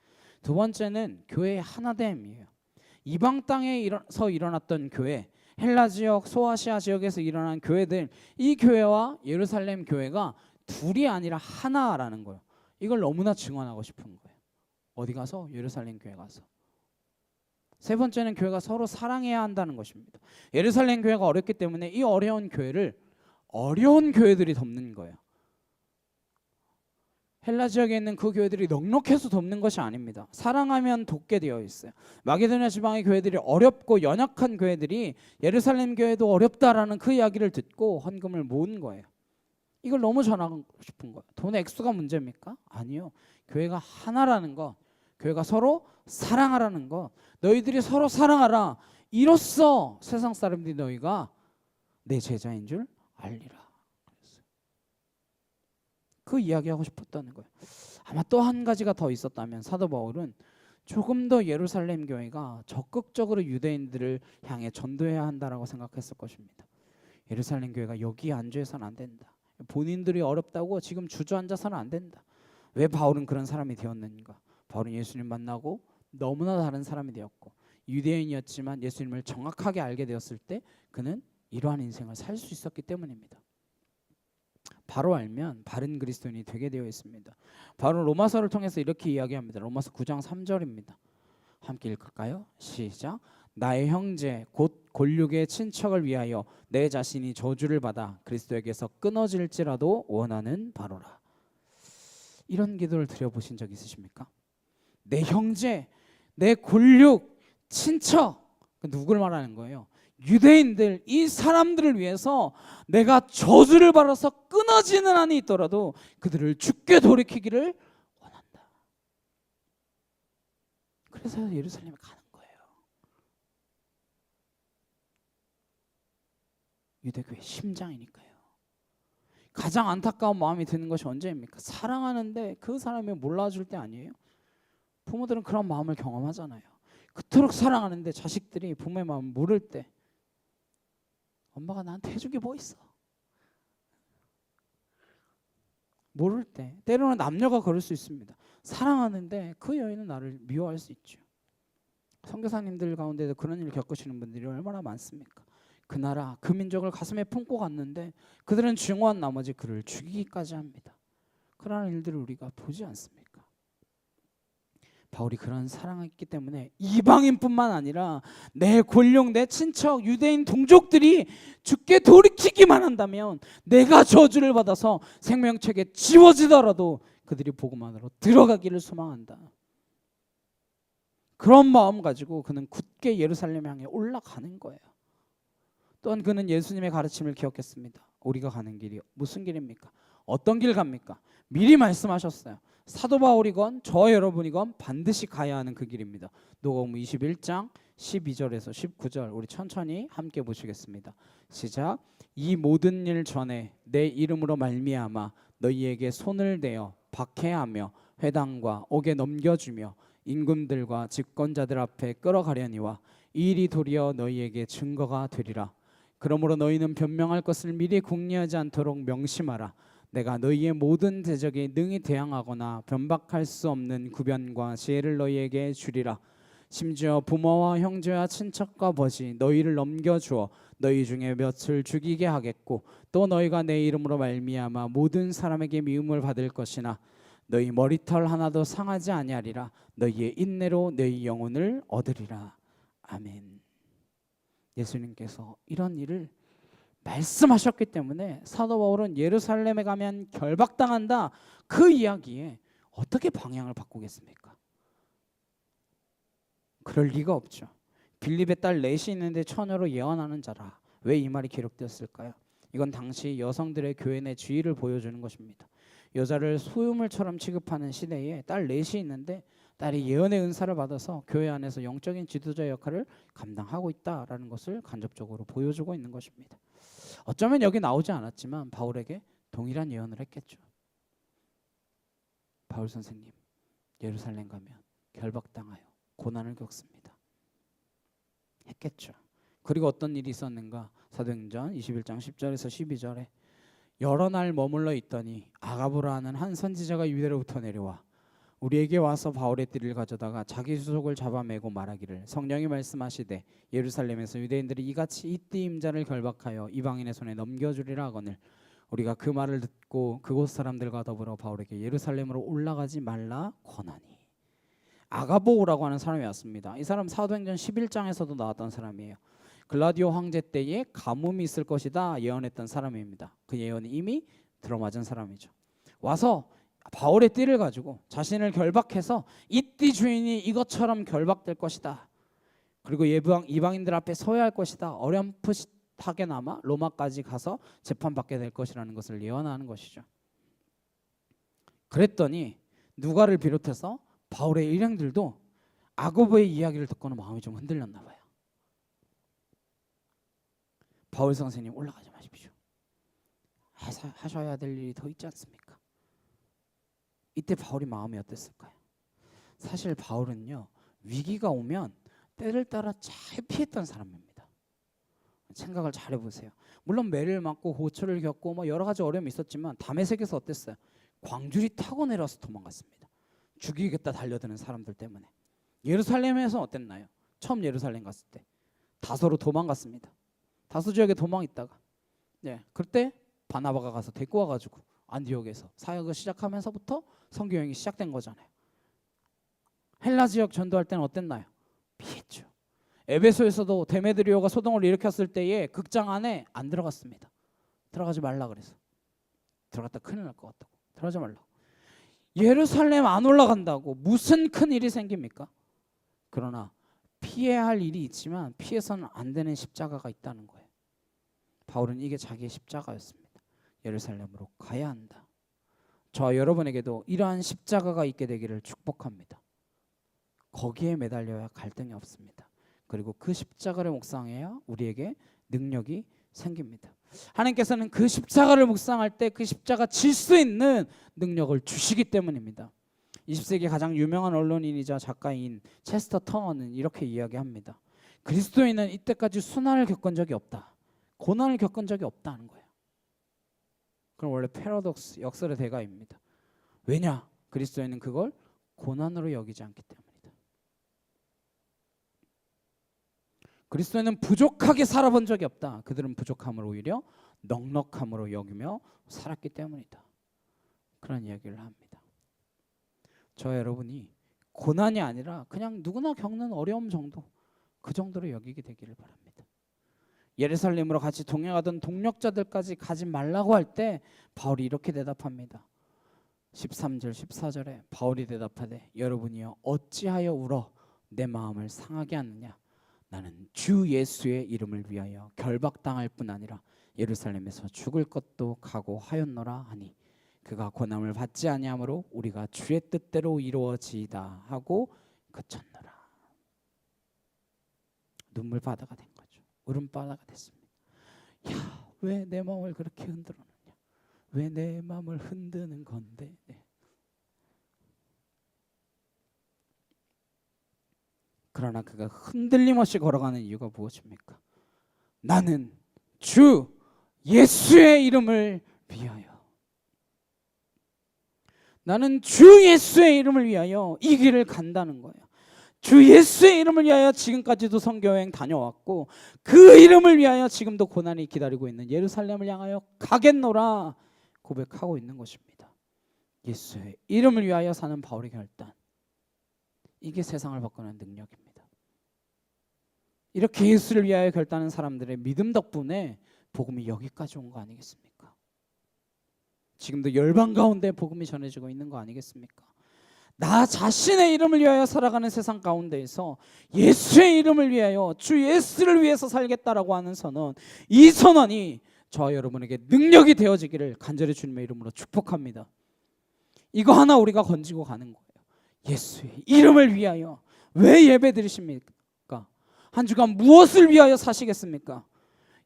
[SPEAKER 1] 두 번째는 교회의 하나됨이에요. 이방 땅에서 일어났던 교회, 헬라 지역, 소아시아 지역에서 일어난 교회들, 이 교회와 예루살렘 교회가 둘이 아니라 하나라는 거예요. 이걸 너무나 증언하고 싶은 거예요. 어디 가서? 예루살렘 교회 가서. 세 번째는 교회가 서로 사랑해야 한다는 것입니다. 예루살렘 교회가 어렵기 때문에 이 어려운 교회를 어려운 교회들이 덮는 거예요. 헬라 지역에 있는 그 교회들이 넉넉해서 덮는 것이 아닙니다. 사랑하면 돕게 되어 있어요. 마게도냐 지방의 교회들이 어렵고 연약한 교회들이 예루살렘 교회도 어렵다라는 그 이야기를 듣고 헌금을 모은 거예요. 이걸 너무 전하고 싶은 거예요. 돈의 액수가 문제입니까? 아니요. 교회가 하나라는 것, 교회가 서로 사랑하라는 것, 너희들이 서로 사랑하라. 이로써 세상 사람들이 너희가 내 제자인 줄 알리라. 그 이야기하고 싶었다는 거예요. 아마 또 한 가지가 더 있었다면 사도 바울은 조금 더 예루살렘 교회가 적극적으로 유대인들을 향해 전도해야 한다라고 생각했을 것입니다. 예루살렘 교회가 여기에 안주해서는 안 된다. 본인들이 어렵다고 지금 주저앉아서는 안 된다. 왜 바울은 그런 사람이 되었는가? 바울은 예수님 만나고 너무나 다른 사람이 되었고 유대인이었지만 예수님을 정확하게 알게 되었을 때 그는 이러한 인생을 살 수 있었기 때문입니다. 바로 알면 바른 그리스도인이 되게 되어 있습니다. 바로 로마서를 통해서 이렇게 이야기합니다. 로마서 9장 3절입니다. 함께 읽을까요? 시작. 나의 형제 곧 골육의 친척을 위하여 내 자신이 저주를 받아 그리스도에게서 끊어질지라도 원하는 바로라. 이런 기도를 드려보신 적 있으십니까? 내 형제, 내 골육, 친척, 누구를 말하는 거예요? 유대인들, 이 사람들을 위해서 내가 저주를 받아서 끊어지는 한이 있더라도 그들을 죽게 돌이키기를 원한다. 그래서 예루살렘에 가는 거예요. 유대교의 심장이니까요. 가장 안타까운 마음이 드는 것이 언제입니까? 사랑하는데 그 사람이 몰라줄 때 아니에요? 부모들은 그런 마음을 경험하잖아요. 그토록 사랑하는데 자식들이 부모의 마음을 모를 때 엄마가 나한테 해준 게 뭐 있어? 모를 때 때로는 남녀가 그럴 수 있습니다. 사랑하는데 그 여인은 나를 미워할 수 있죠. 선교사님들 가운데도 그런 일을 겪으시는 분들이 얼마나 많습니까? 그 나라, 그 민족을 가슴에 품고 갔는데 그들은 증오한 나머지 그를 죽이기까지 합니다. 그러한 일들을 우리가 보지 않습니까? 바울이 그런 사랑을 했기 때문에 이방인뿐만 아니라 내 권력, 내 친척, 유대인 동족들이 죽게 돌이키기만 한다면 내가 저주를 받아서 생명책에 지워지더라도 그들이 복음 안으로 들어가기를 소망한다. 그런 마음 가지고 그는 굳게 예루살렘 향해 올라가는 거예요. 또한 그는 예수님의 가르침을 기억했습니다. 우리가 가는 길이 무슨 길입니까? 어떤 길 갑니까? 미리 말씀하셨어요. 사도 바울이건 저 여러분이건 반드시 가야 하는 그 길입니다. 누가복음 21장 12절에서 19절 우리 천천히 함께 보시겠습니다. 시작. 이 모든 일 전에 내 이름으로 말미암아 너희에게 손을 대어 박해하며 회당과 옥에 넘겨주며 임금들과 집권자들 앞에 끌어가려니와 이 일이 도리어 너희에게 증거가 되리라. 그러므로 너희는 변명할 것을 미리 궁리하지 않도록 명심하라. 내가 너희의 모든 대적에 능히 대항하거나 변박할 수 없는 구변과 지혜를 너희에게 주리라. 심지어 부모와 형제와 친척과 벗이 너희를 넘겨주어 너희 중에 몇을 죽이게 하겠고 또 너희가 내 이름으로 말미암아 모든 사람에게 미움을 받을 것이나 너희 머리털 하나도 상하지 아니하리라. 너희의 인내로 너희 영혼을 얻으리라. 아멘. 예수님께서 이런 일을 말씀하셨기 때문에 사도 바울은 예루살렘에 가면 결박당한다, 그 이야기에 어떻게 방향을 바꾸겠습니까? 그럴 리가 없죠. 빌립의 딸 넷이 있는데 처녀로 예언하는 자라. 왜 이 말이 기록되었을까요? 이건 당시 여성들의 교회 내 지위를 보여주는 것입니다. 여자를 소유물처럼 취급하는 시대에 딸 넷이 있는데 딸이 예언의 은사를 받아서 교회 안에서 영적인 지도자 역할을 감당하고 있다라는 것을 간접적으로 보여주고 있는 것입니다. 어쩌면 여기 나오지 않았지만 바울에게 동일한 예언을 했겠죠. 바울 선생님, 예루살렘 가면 결박당하여 고난을 겪습니다. 했겠죠. 그리고 어떤 일이 있었는가? 사도행전 21장 10절에서 12절에 여러 날 머물러 있더니 아가보라 하는 한 선지자가 유대로부터 내려와 우리에게 와서 바울의 띠를 가져다가 자기 수속을 잡아매고 말하기를 성령이 말씀하시되 예루살렘에서 유대인들이 이같이 이 띠 임자를 결박하여 이방인의 손에 넘겨주리라 하거늘 우리가 그 말을 듣고 그곳 사람들과 더불어 바울에게 예루살렘으로 올라가지 말라 권하니. 아가보라고 하는 사람이 왔습니다. 이 사람 사도행전 11장에서도 나왔던 사람이에요. 글라디오 황제 때에 가뭄이 있을 것이다 예언했던 사람입니다. 그 예언이 이미 들어맞은 사람이죠. 와서 바울의 띠를 가지고 자신을 결박해서 이 띠 주인이 이것처럼 결박될 것이다. 그리고 이방인들 앞에 서야 할 것이다. 어렴풋하게나마 로마까지 가서 재판받게 될 것이라는 것을 예언하는 것이죠. 그랬더니 누가를 비롯해서 바울의 일행들도 아고보의 이야기를 듣고는 마음이 좀 흔들렸나 봐요. 바울 선생님 올라가지 마십시오. 하셔야 될 일이 더 있지 않습니까? 이때 바울이 마음이 어땠을까요? 사실 바울은요, 위기가 오면 때를 따라 잘 피했던 사람입니다. 생각을 잘 해보세요. 물론 매를 맞고 고초를 겪고 뭐 여러 가지 어려움이 있었지만 다메섹에서 어땠어요? 광주리 타고 내려와서 도망갔습니다. 죽이겠다 달려드는 사람들 때문에. 예루살렘에서 어땠나요? 처음 예루살렘 갔을 때 다소로 도망갔습니다. 다소 지역에 도망있다가 그때 바나바가 가서 데리고 와가지고 안디옥에서 사역을 시작하면서부터 선교 여행이 시작된 거잖아요. 헬라 지역 전도할 때는 어땠나요? 피했죠. 에베소에서도 데메드리오가 소동을 일으켰을 때에 극장 안에 안 들어갔습니다. 들어가지 말라 그래서. 들어갔다 큰일 날 것 같다고. 들어가지 말라고. 예루살렘 안 올라간다고 무슨 큰 일이 생깁니까? 그러나 피해야 할 일이 있지만 피해서는 안 되는 십자가가 있다는 거예요. 바울은 이게 자기의 십자가였습니다. 예루살렘으로 가야 한다. 저와 여러분에게도 이러한 십자가가 있게 되기를 축복합니다. 거기에 매달려야 갈등이 없습니다. 그리고 그 십자가를 묵상해야 우리에게 능력이 생깁니다. 하나님께서는 그 십자가를 묵상할 때 그 십자가 질 수 있는 능력을 주시기 때문입니다. 20세기 가장 유명한 언론인이자 작가인 체스터 터너는 이렇게 이야기합니다. 그리스도인은 이때까지 순환을 겪은 적이 없다. 고난을 겪은 적이 없다는 거예요. 그럼 원래 패러독스, 역설의 대가입니다. 왜냐? 그리스도인은 그걸 고난으로 여기지 않기 때문이다. 그리스도인은 부족하게 살아본 적이 없다. 그들은 부족함을 오히려 넉넉함으로 여기며 살았기 때문이다. 그런 이야기를 합니다. 저와 여러분이 고난이 아니라 그냥 누구나 겪는 어려움 정도, 그 정도로 여기게 되기를 바랍니다. 예루살렘으로 같이 동행하던 동력자들까지 가지 말라고 할 때 바울이 이렇게 대답합니다. 13절 14절에 바울이 대답하되 여러분이여 어찌하여 울어 내 마음을 상하게 하느냐. 나는 주 예수의 이름을 위하여 결박당할 뿐 아니라 예루살렘에서 죽을 것도 각오하였노라 하니 그가 고난을 받지 아니하므로 우리가 주의 뜻대로 이루어지이다 하고 그쳤노라. 눈물바다가 된 거죠. 울음바다가 됐습니다. 야, 왜 내 마음을 그렇게 흔들어 놓냐. 왜 내 마음을 흔드는 건데. 그러나 그가 흔들림 없이 걸어가는 이유가 무엇입니까? 나는 주 예수의 이름을 위하여, 나는 주 예수의 이름을 위하여 이 길을 간다는 거예요. 주 예수의 이름을 위하여 지금까지도 선교여행 다녀왔고 그 이름을 위하여 지금도 고난이 기다리고 있는 예루살렘을 향하여 가겠노라 고백하고 있는 것입니다. 예수의 이름을 위하여 사는 바울의 결단, 이게 세상을 바꾸는 능력입니다. 이렇게 예수를 위하여 결단하는 사람들의 믿음 덕분에 복음이 여기까지 온 거 아니겠습니까? 지금도 열방 가운데 복음이 전해지고 있는 거 아니겠습니까? 나 자신의 이름을 위하여 살아가는 세상 가운데에서 예수의 이름을 위하여 주 예수를 위해서 살겠다라고 하는 선언, 이 선언이 저와 여러분에게 능력이 되어지기를 간절히 주님의 이름으로 축복합니다. 이거 하나 우리가 건지고 가는 거예요. 예수의 이름을 위하여. 왜 예배 드리십니까? 한 주간 무엇을 위하여 사시겠습니까?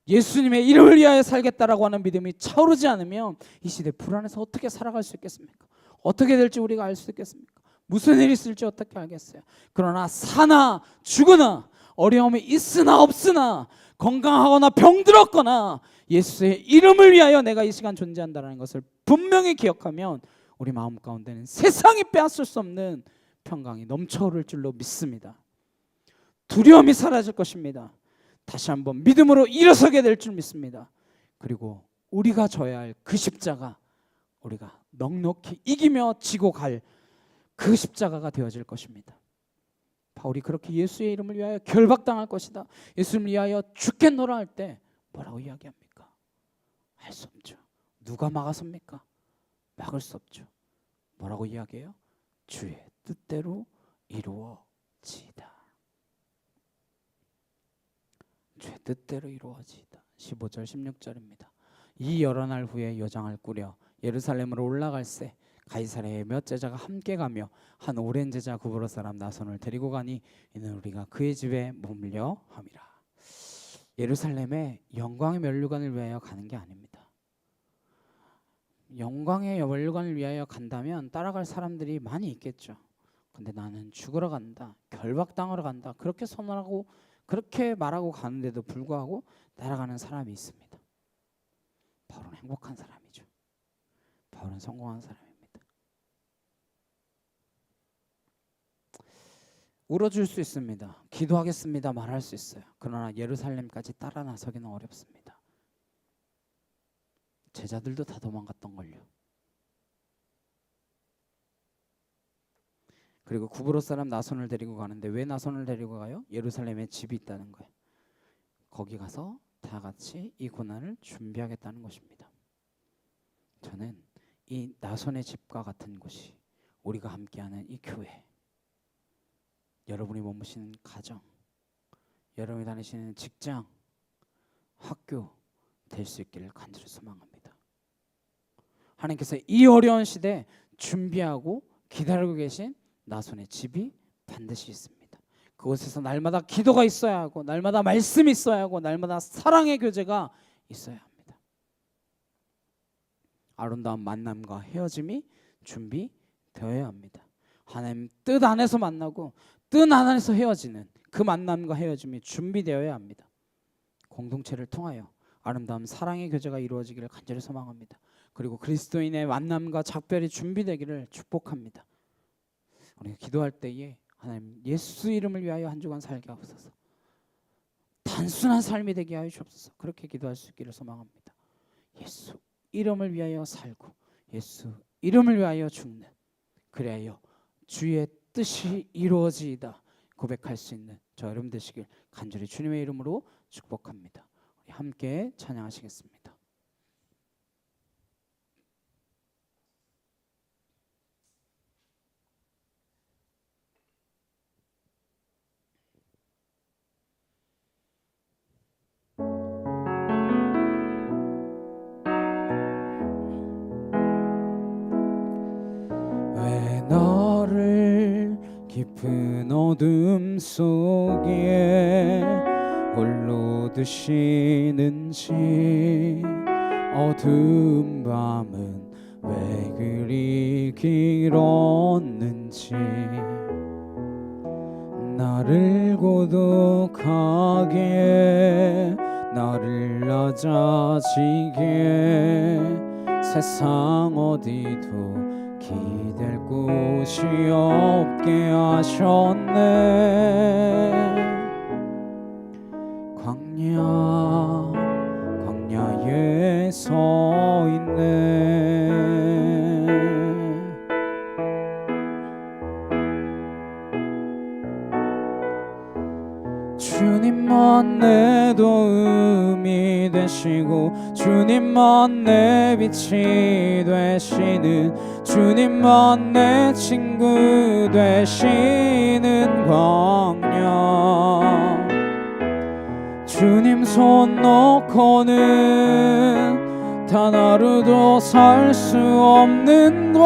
[SPEAKER 1] 예수님의 이름을 위하여 살겠다라고 하는 믿음이 차오르지 않으면 이 시대 불안해서 어떻게 살아갈 수 있겠습니까? 어떻게 될지 우리가 알 수 있겠습니까? 무슨 일이 있을지 어떻게 알겠어요? 그러나 사나 죽으나 어려움이 있으나 없으나 건강하거나 병들었거나 예수의 이름을 위하여 내가 이 시간 존재한다는 것을 분명히 기억하면 우리 마음 가운데는 세상이 빼앗을 수 없는 평강이 넘쳐오를 줄로 믿습니다. 두려움이 사라질 것입니다. 다시 한번 믿음으로 일어서게 될 줄 믿습니다. 그리고 우리가 져야 할 그 십자가, 우리가 넉넉히 이기며 지고 갈 그 십자가가 되어질 것입니다. 바울이 그렇게 예수의 이름을 위하여 결박당할 것이다, 예수를 위하여 죽겠노라 할 때 뭐라고 이야기합니까? 할 수 없죠. 누가 막아섭니까? 막을 수 없죠. 뭐라고 이야기해요? 주의 뜻대로 이루어지이다. 주의 뜻대로 이루어지이다. 15절 16절입니다. 이 여러 날 후에 여장을 꾸려 예루살렘으로 올라갈새 가이사랴의 몇 제자가 함께 가며 한 오랜 제자 구브로 사람 나손을 데리고 가니 이는 우리가 그의 집에 머물려 함이라. 예루살렘에 영광의 면류관을 위하여 가는 게 아닙니다. 영광의 면류관을 위하여 간다면 따라갈 사람들이 많이 있겠죠. 근데 나는 죽으러 간다, 결박당하러 간다, 그렇게 선언하고 그렇게 말하고 가는데도 불구하고 따라가는 사람이 있습니다. 바울은 행복한 사람이죠. 바울은 성공한 사람입니다. 울어줄 수 있습니다. 기도하겠습니다 말할 수 있어요. 그러나 예루살렘까지 따라 나서기는 어렵습니다. 제자들도 다 도망갔던걸요. 그리고 구브로 사람 나손을 데리고 가는데 왜 나손을 데리고 가요? 예루살렘에 집이 있다는 거예요. 거기 가서 다 같이 이 고난을 준비하겠다는 것입니다. 저는 이 나손의 집과 같은 곳이 우리가 함께하는 이 교회, 여러분이 머무시는 가정, 여러분이 다니시는 직장, 학교 될 수 있기를 간절히 소망합니다. 하나님께서 이 어려운 시대에 준비하고 기다리고 계신 나손의 집이 반드시 있습니다. 그곳에서 날마다 기도가 있어야 하고, 날마다 말씀이 있어야 하고, 날마다 사랑의 교제가 있어야 합니다. 아름다운 만남과 헤어짐이 준비되어야 합니다. 하나님 뜻 안에서 만나고 뜻 안에서 헤어지는 그 만남과 헤어짐이 준비되어야 합니다. 공동체를 통하여 아름다운 사랑의 교제가 이루어지기를 간절히 소망합니다. 그리고 그리스도인의 만남과 작별이 준비되기를 축복합니다. 우리가 기도할 때에 하나님 예수 이름을 위하여 한 주간 살게 하옵소서. 단순한 삶이 되게 하여 주옵소서. 그렇게 기도할 수 있기를 소망합니다. 예수 이름을 위하여 살고 예수 이름을 위하여 죽는, 그래야 주의 뜻이 이루어지이다 고백할 수 있는 저 여러분 되시길 간절히 주님의 이름으로 축복합니다. 우리 함께 찬양하시겠습니다. 너를 깊은 어둠 속에 홀로 두시는지 어두운 밤은 왜 그리 길었는지 나를 고독하게 나를 낮아지게 세상 어디도 기댈 곳이 없게 하셨네. 광야에 서 있네. 주님만 내 도움이 되시고 주님만 내 빛이 되시는 주님만 내 친구 되시는 광야 주님 손 놓고는 단 하루도 살 수 없는 곳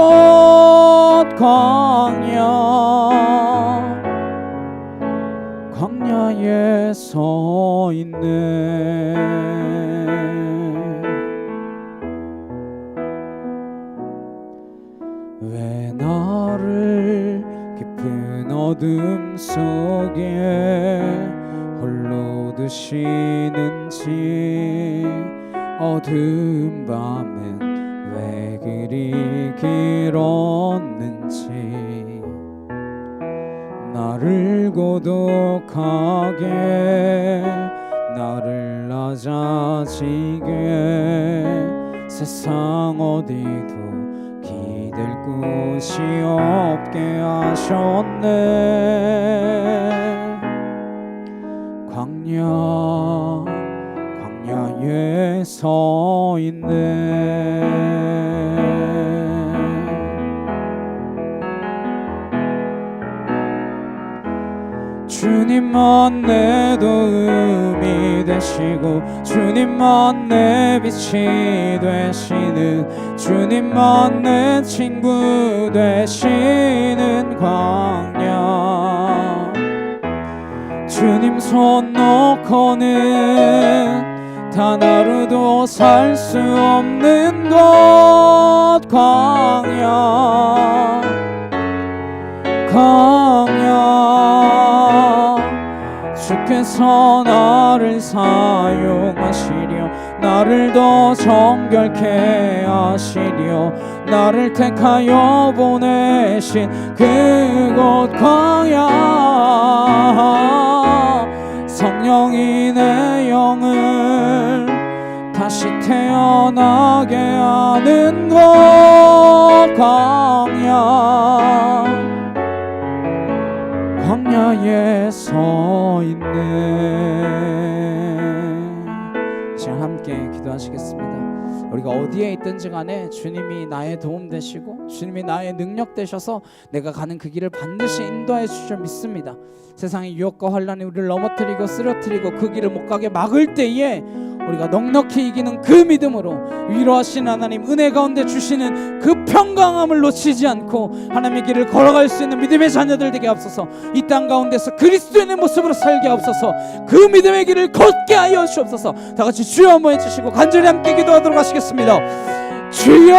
[SPEAKER 1] 광야에 서 있네. 왜 나를 깊은 어둠 속에 홀로 두시는지 어두운 밤은 왜 그리 길었는지 나를 고독하게 나를 낮아지게 세상 어디도 기댈 곳이 없게 하셨네. 광야에 서 있네. 주님만 내 도움이 되시고 주님만 내 빛이 되시는 주님만 내 친구 되시는 광야 주님 손 놓고는 단 하루도 살 수 없는 곳 광야 주께서 나를 사용하시려 나를 더 정결케 하시려 나를 택하여 보내신 그곳 광야 성령이 내 영을 다시 태어나게 하는 곳 광야에 서 있네. 지금 함께 기도하시겠습니다. 우리가 어디에 있든지 간에 주님이 나의 도움 되시고 주님이 나의 능력 되셔서 내가 가는 그 길을 반드시 인도해 주실 줄 믿습니다. 세상의 유혹과 환란이 우리를 넘어뜨리고 쓰러뜨리고 그 길을 못 가게 막을 때에 우리가 넉넉히 이기는 그 믿음으로 위로하신 하나님 은혜 가운데 주시는 그 평강함을 놓치지 않고 하나님의 길을 걸어갈 수 있는 믿음의 자녀들 되게 하옵소서. 이 땅 가운데서 그리스도인의 모습으로 살게 하옵소서. 그 믿음의 길을 걷게 하여 주옵소서. 다 같이 주여 한번 해주시고 간절히 함께 기도하도록 하시겠습니다. 주여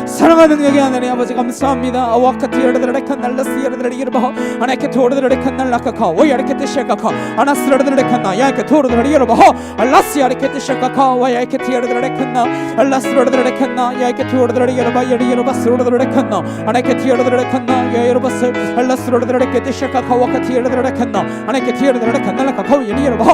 [SPEAKER 1] 사랑하는 능력의 하나님 아버지 감사합니다. 와카티르르레칸 날라스이르르리르바 아나케토르르레칸 날라카카 오야르케테시아카카 아나스르르레칸나 야케토르르리르바 알라시아르케테시아카카 와야케티르르레칸나 알라스르르레칸나 야케토르르리르바 야리르바스르르레칸나 아나케티르르레칸나 야이르바스 알라스르르레케테시아카카 와카티르르레칸나 아나케티르르레칸 날라카카 야리르바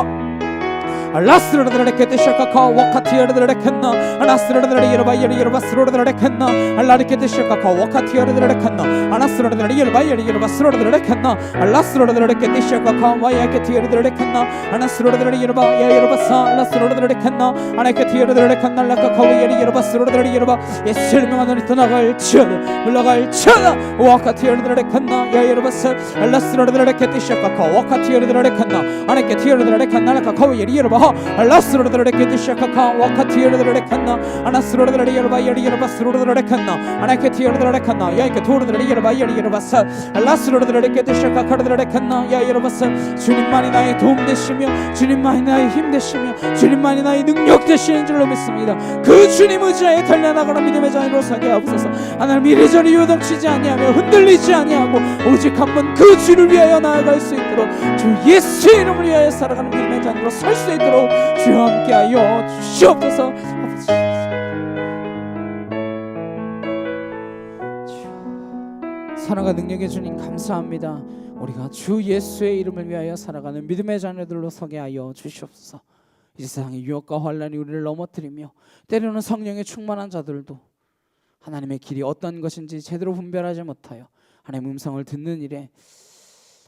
[SPEAKER 1] 알라스르르르케데샤카카 와카티어르르르케나 아나스르르르르바이르르바스르르르케나 알라르케데샤카카 와카티어르르르케나 아나스르르르르바이르르바스르르르케나 알라스르르르케데샤카카 와야케티어르르르케나 아나스르르르르바야르바사 알라스르르르르케나 아나케티어르르르케나 라카카와야르르바스르르르르바 예수를 명하노니 떠나갈지어다 물러갈지어다 와카티어르르르케나 야르바사 알라스르르르케데샤카카 와카티어르르르케나 아나케티어르르르케나 라카카와야르르바 알라스르르르케데샤카카 와카티어르르르케나 아나스르르르르바야르르바스르르르케나 아나케티어르르르케나 야이케토르르르바야르르바사 알라스르르르케데샤카카르르르케나 야르바사 주님만이 나의 도움 되시며 주님만이 나의 힘 되시며 주님만이 나의 능력 되시는 줄로 믿습니다. 그 주님 의지하에 달려나가는 믿음의 자녀로 서게 하옵소서. 하나님 이리저리 요동치지 아니하며 흔들리지 아니하고 오직 한 번 그 주를 위하여 나아갈 수 있도록 주 예수의 이름을 위하여 살아가는 믿음의 자녀로 설 수 있도록 주여 함께하여 주시옵소서. 사랑과 능력의 주님 감사합니다. 우리가 주 예수의 이름을 위하여 살아가는 믿음의 자녀들로 서게 하여 주시옵소서. 이 세상의 유혹과 환란이 우리를 넘어뜨리며 때로는 성령에 충만한 자들도 하나님의 길이 어떤 것인지 제대로 분별하지 못하여 하나님의 음성을 듣는 일에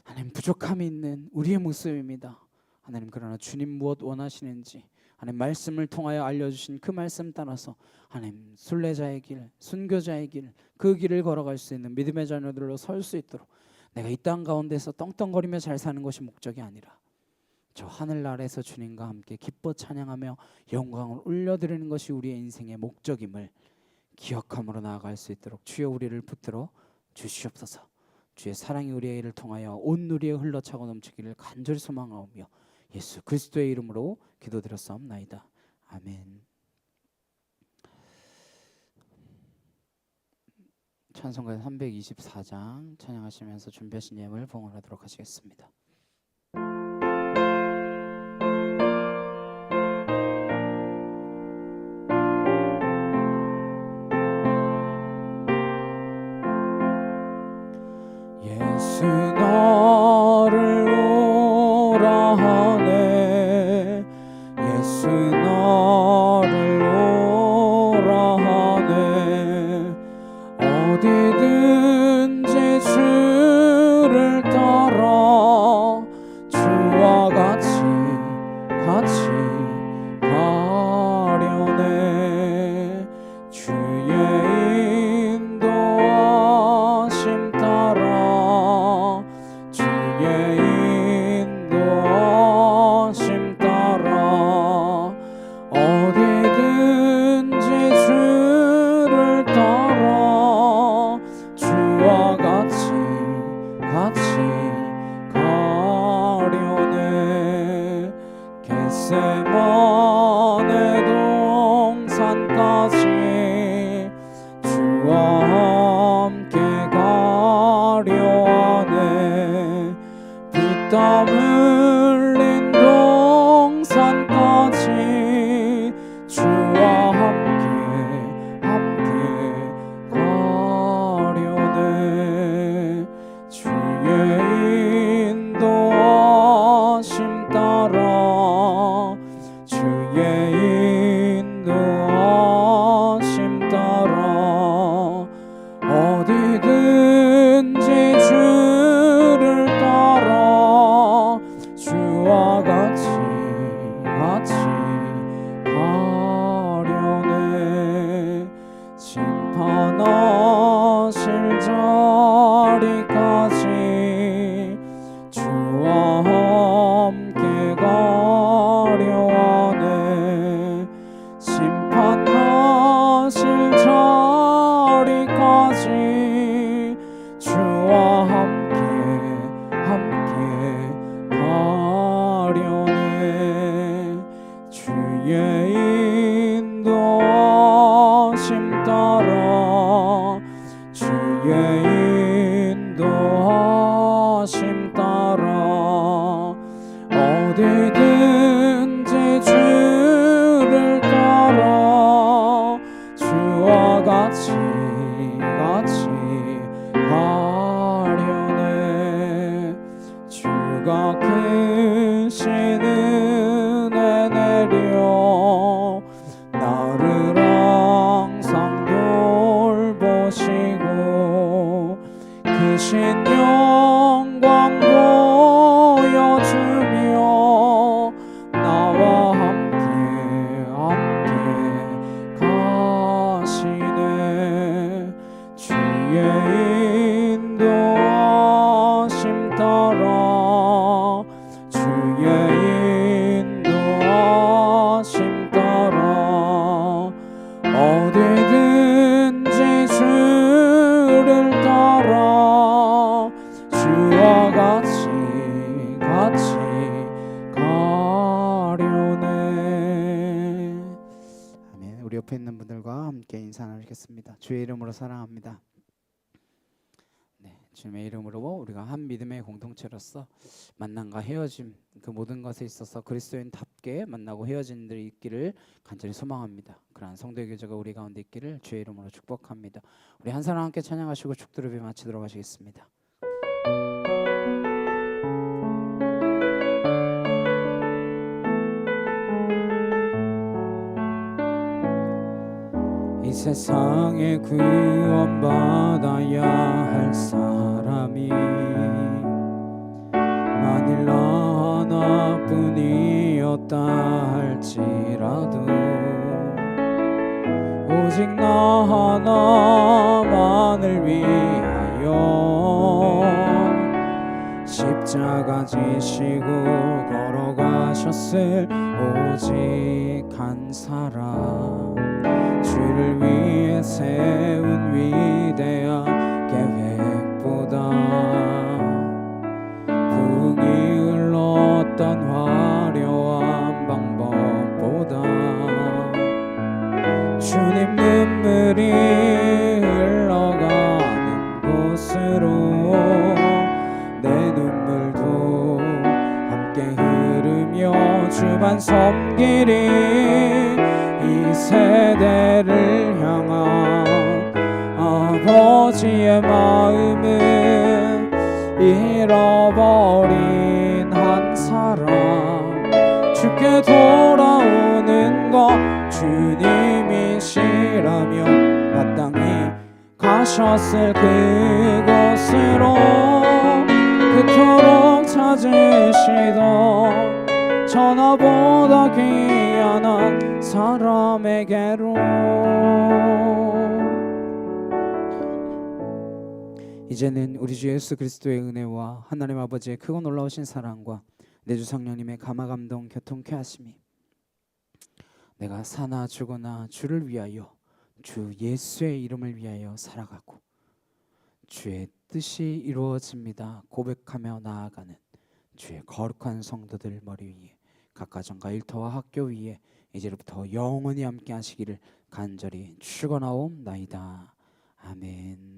[SPEAKER 1] 하나님 부족함이 있는 우리의 모습입니다. 하나님 그러나 주님 무엇 원하시는지 하나님 말씀을 통하여 알려주신 그 말씀 따라서 하나님 순례자의 길, 순교자의 길, 그 길을 걸어갈 수 있는 믿음의 자녀들로 설 수 있도록 내가 이 땅 가운데서 떵떵거리며 잘 사는 것이 목적이 아니라 저 하늘나라에서 주님과 함께 기뻐 찬양하며 영광을 올려드리는 것이 우리의 인생의 목적임을 기억함으로 나아갈 수 있도록 주여 우리를 붙들어 주시옵소서. 주의 사랑이 우리의 일을 통하여 온 누리에 흘러차고 넘치기를 간절히 소망하오며 예수 그리스도의 이름으로 기도드렸사옵나이다. 아멘. 찬송가 324장 찬양하시면서 준비하신 예물 봉헌하도록 하시겠습니다. 예수 너를 오라 하네 예수 너를 오라 하네 어디든지 주를 따라 주와 같이 가려네 주의 인도하심 따라 주의 인도하심 따라 어디든지 주를 따라 주와 같이 가려네 겟세마네 동산까지 주와 함께 가려하네 피땀 흘린 동산까지 주와 함께 가려네 주의 인도하심 따라 주의 인도하심 따라 어디든지 주를 따라 주와 같이 가려네 심판하실 자리까지 주와 함께 가려하네 심판하실 자리까지 주와 함께 가려네 주의 인도하심 따라 주의 인도하심 따라 어디든지 주를 따라 주와 같이 가려네 주가 크신 은혜 따라 주의 인도하심 따라 어디든지 주를 따라 주와 같이 가려네. 아멘. 우리 옆에 있는 분들과 함께 인사 나누겠습니다. 주의 이름으로 사랑합니다. 네, 주님의 이름으로 우리가 한 믿음의 공동체로서 만남과 헤어짐 그 모든 것에 있어서 그리스도인답게 만나고 헤어진 일들이 있기를 간절히 소망합니다. 그러한 성도의 교제가 우리 가운데 있기를 주의 이름으로 축복합니다. 우리 한 사람 함께 찬양하시고 축도를 마치도록 하시겠습니다. 이 세상에 구원받아야 할 사람이 만일 나 하나뿐이었다 할지라도 오직 나 하나만을 위하여 십자가 지시고 걸어가셨을 오직 한 사람 주를 위해 세운 위대한 계획보다 풍이 흘렀던 화려한 방법보다 주님 눈물이 흘러가는 곳으로 내 눈물도 함께 흐르며 주만 섬기리. 이 세대를 향한 아버지의 마음은 잃어버린 한 사람 주께 돌아오는 것 주님이시라며 마땅히 가셨을 그곳으로 그토록 찾으시던 천하보다 귀한 한 사람에게로. 이제는 우리 주 예수 그리스도의 은혜와 하나님 아버지의 크고 놀라우신 사랑과 내 주 성령님의 감화감동 교통케 하심이 내가 사나 죽으나 주를 위하여 주 예수의 이름을 위하여 살아가고 주의 뜻이 이루어집니다 고백하며 나아가는 주의 거룩한 성도들 머리 위에 각 가정과 일터와 학교 위에 이제부터 영원히 함께 하시기를 간절히 축원하옵나이다. 아멘.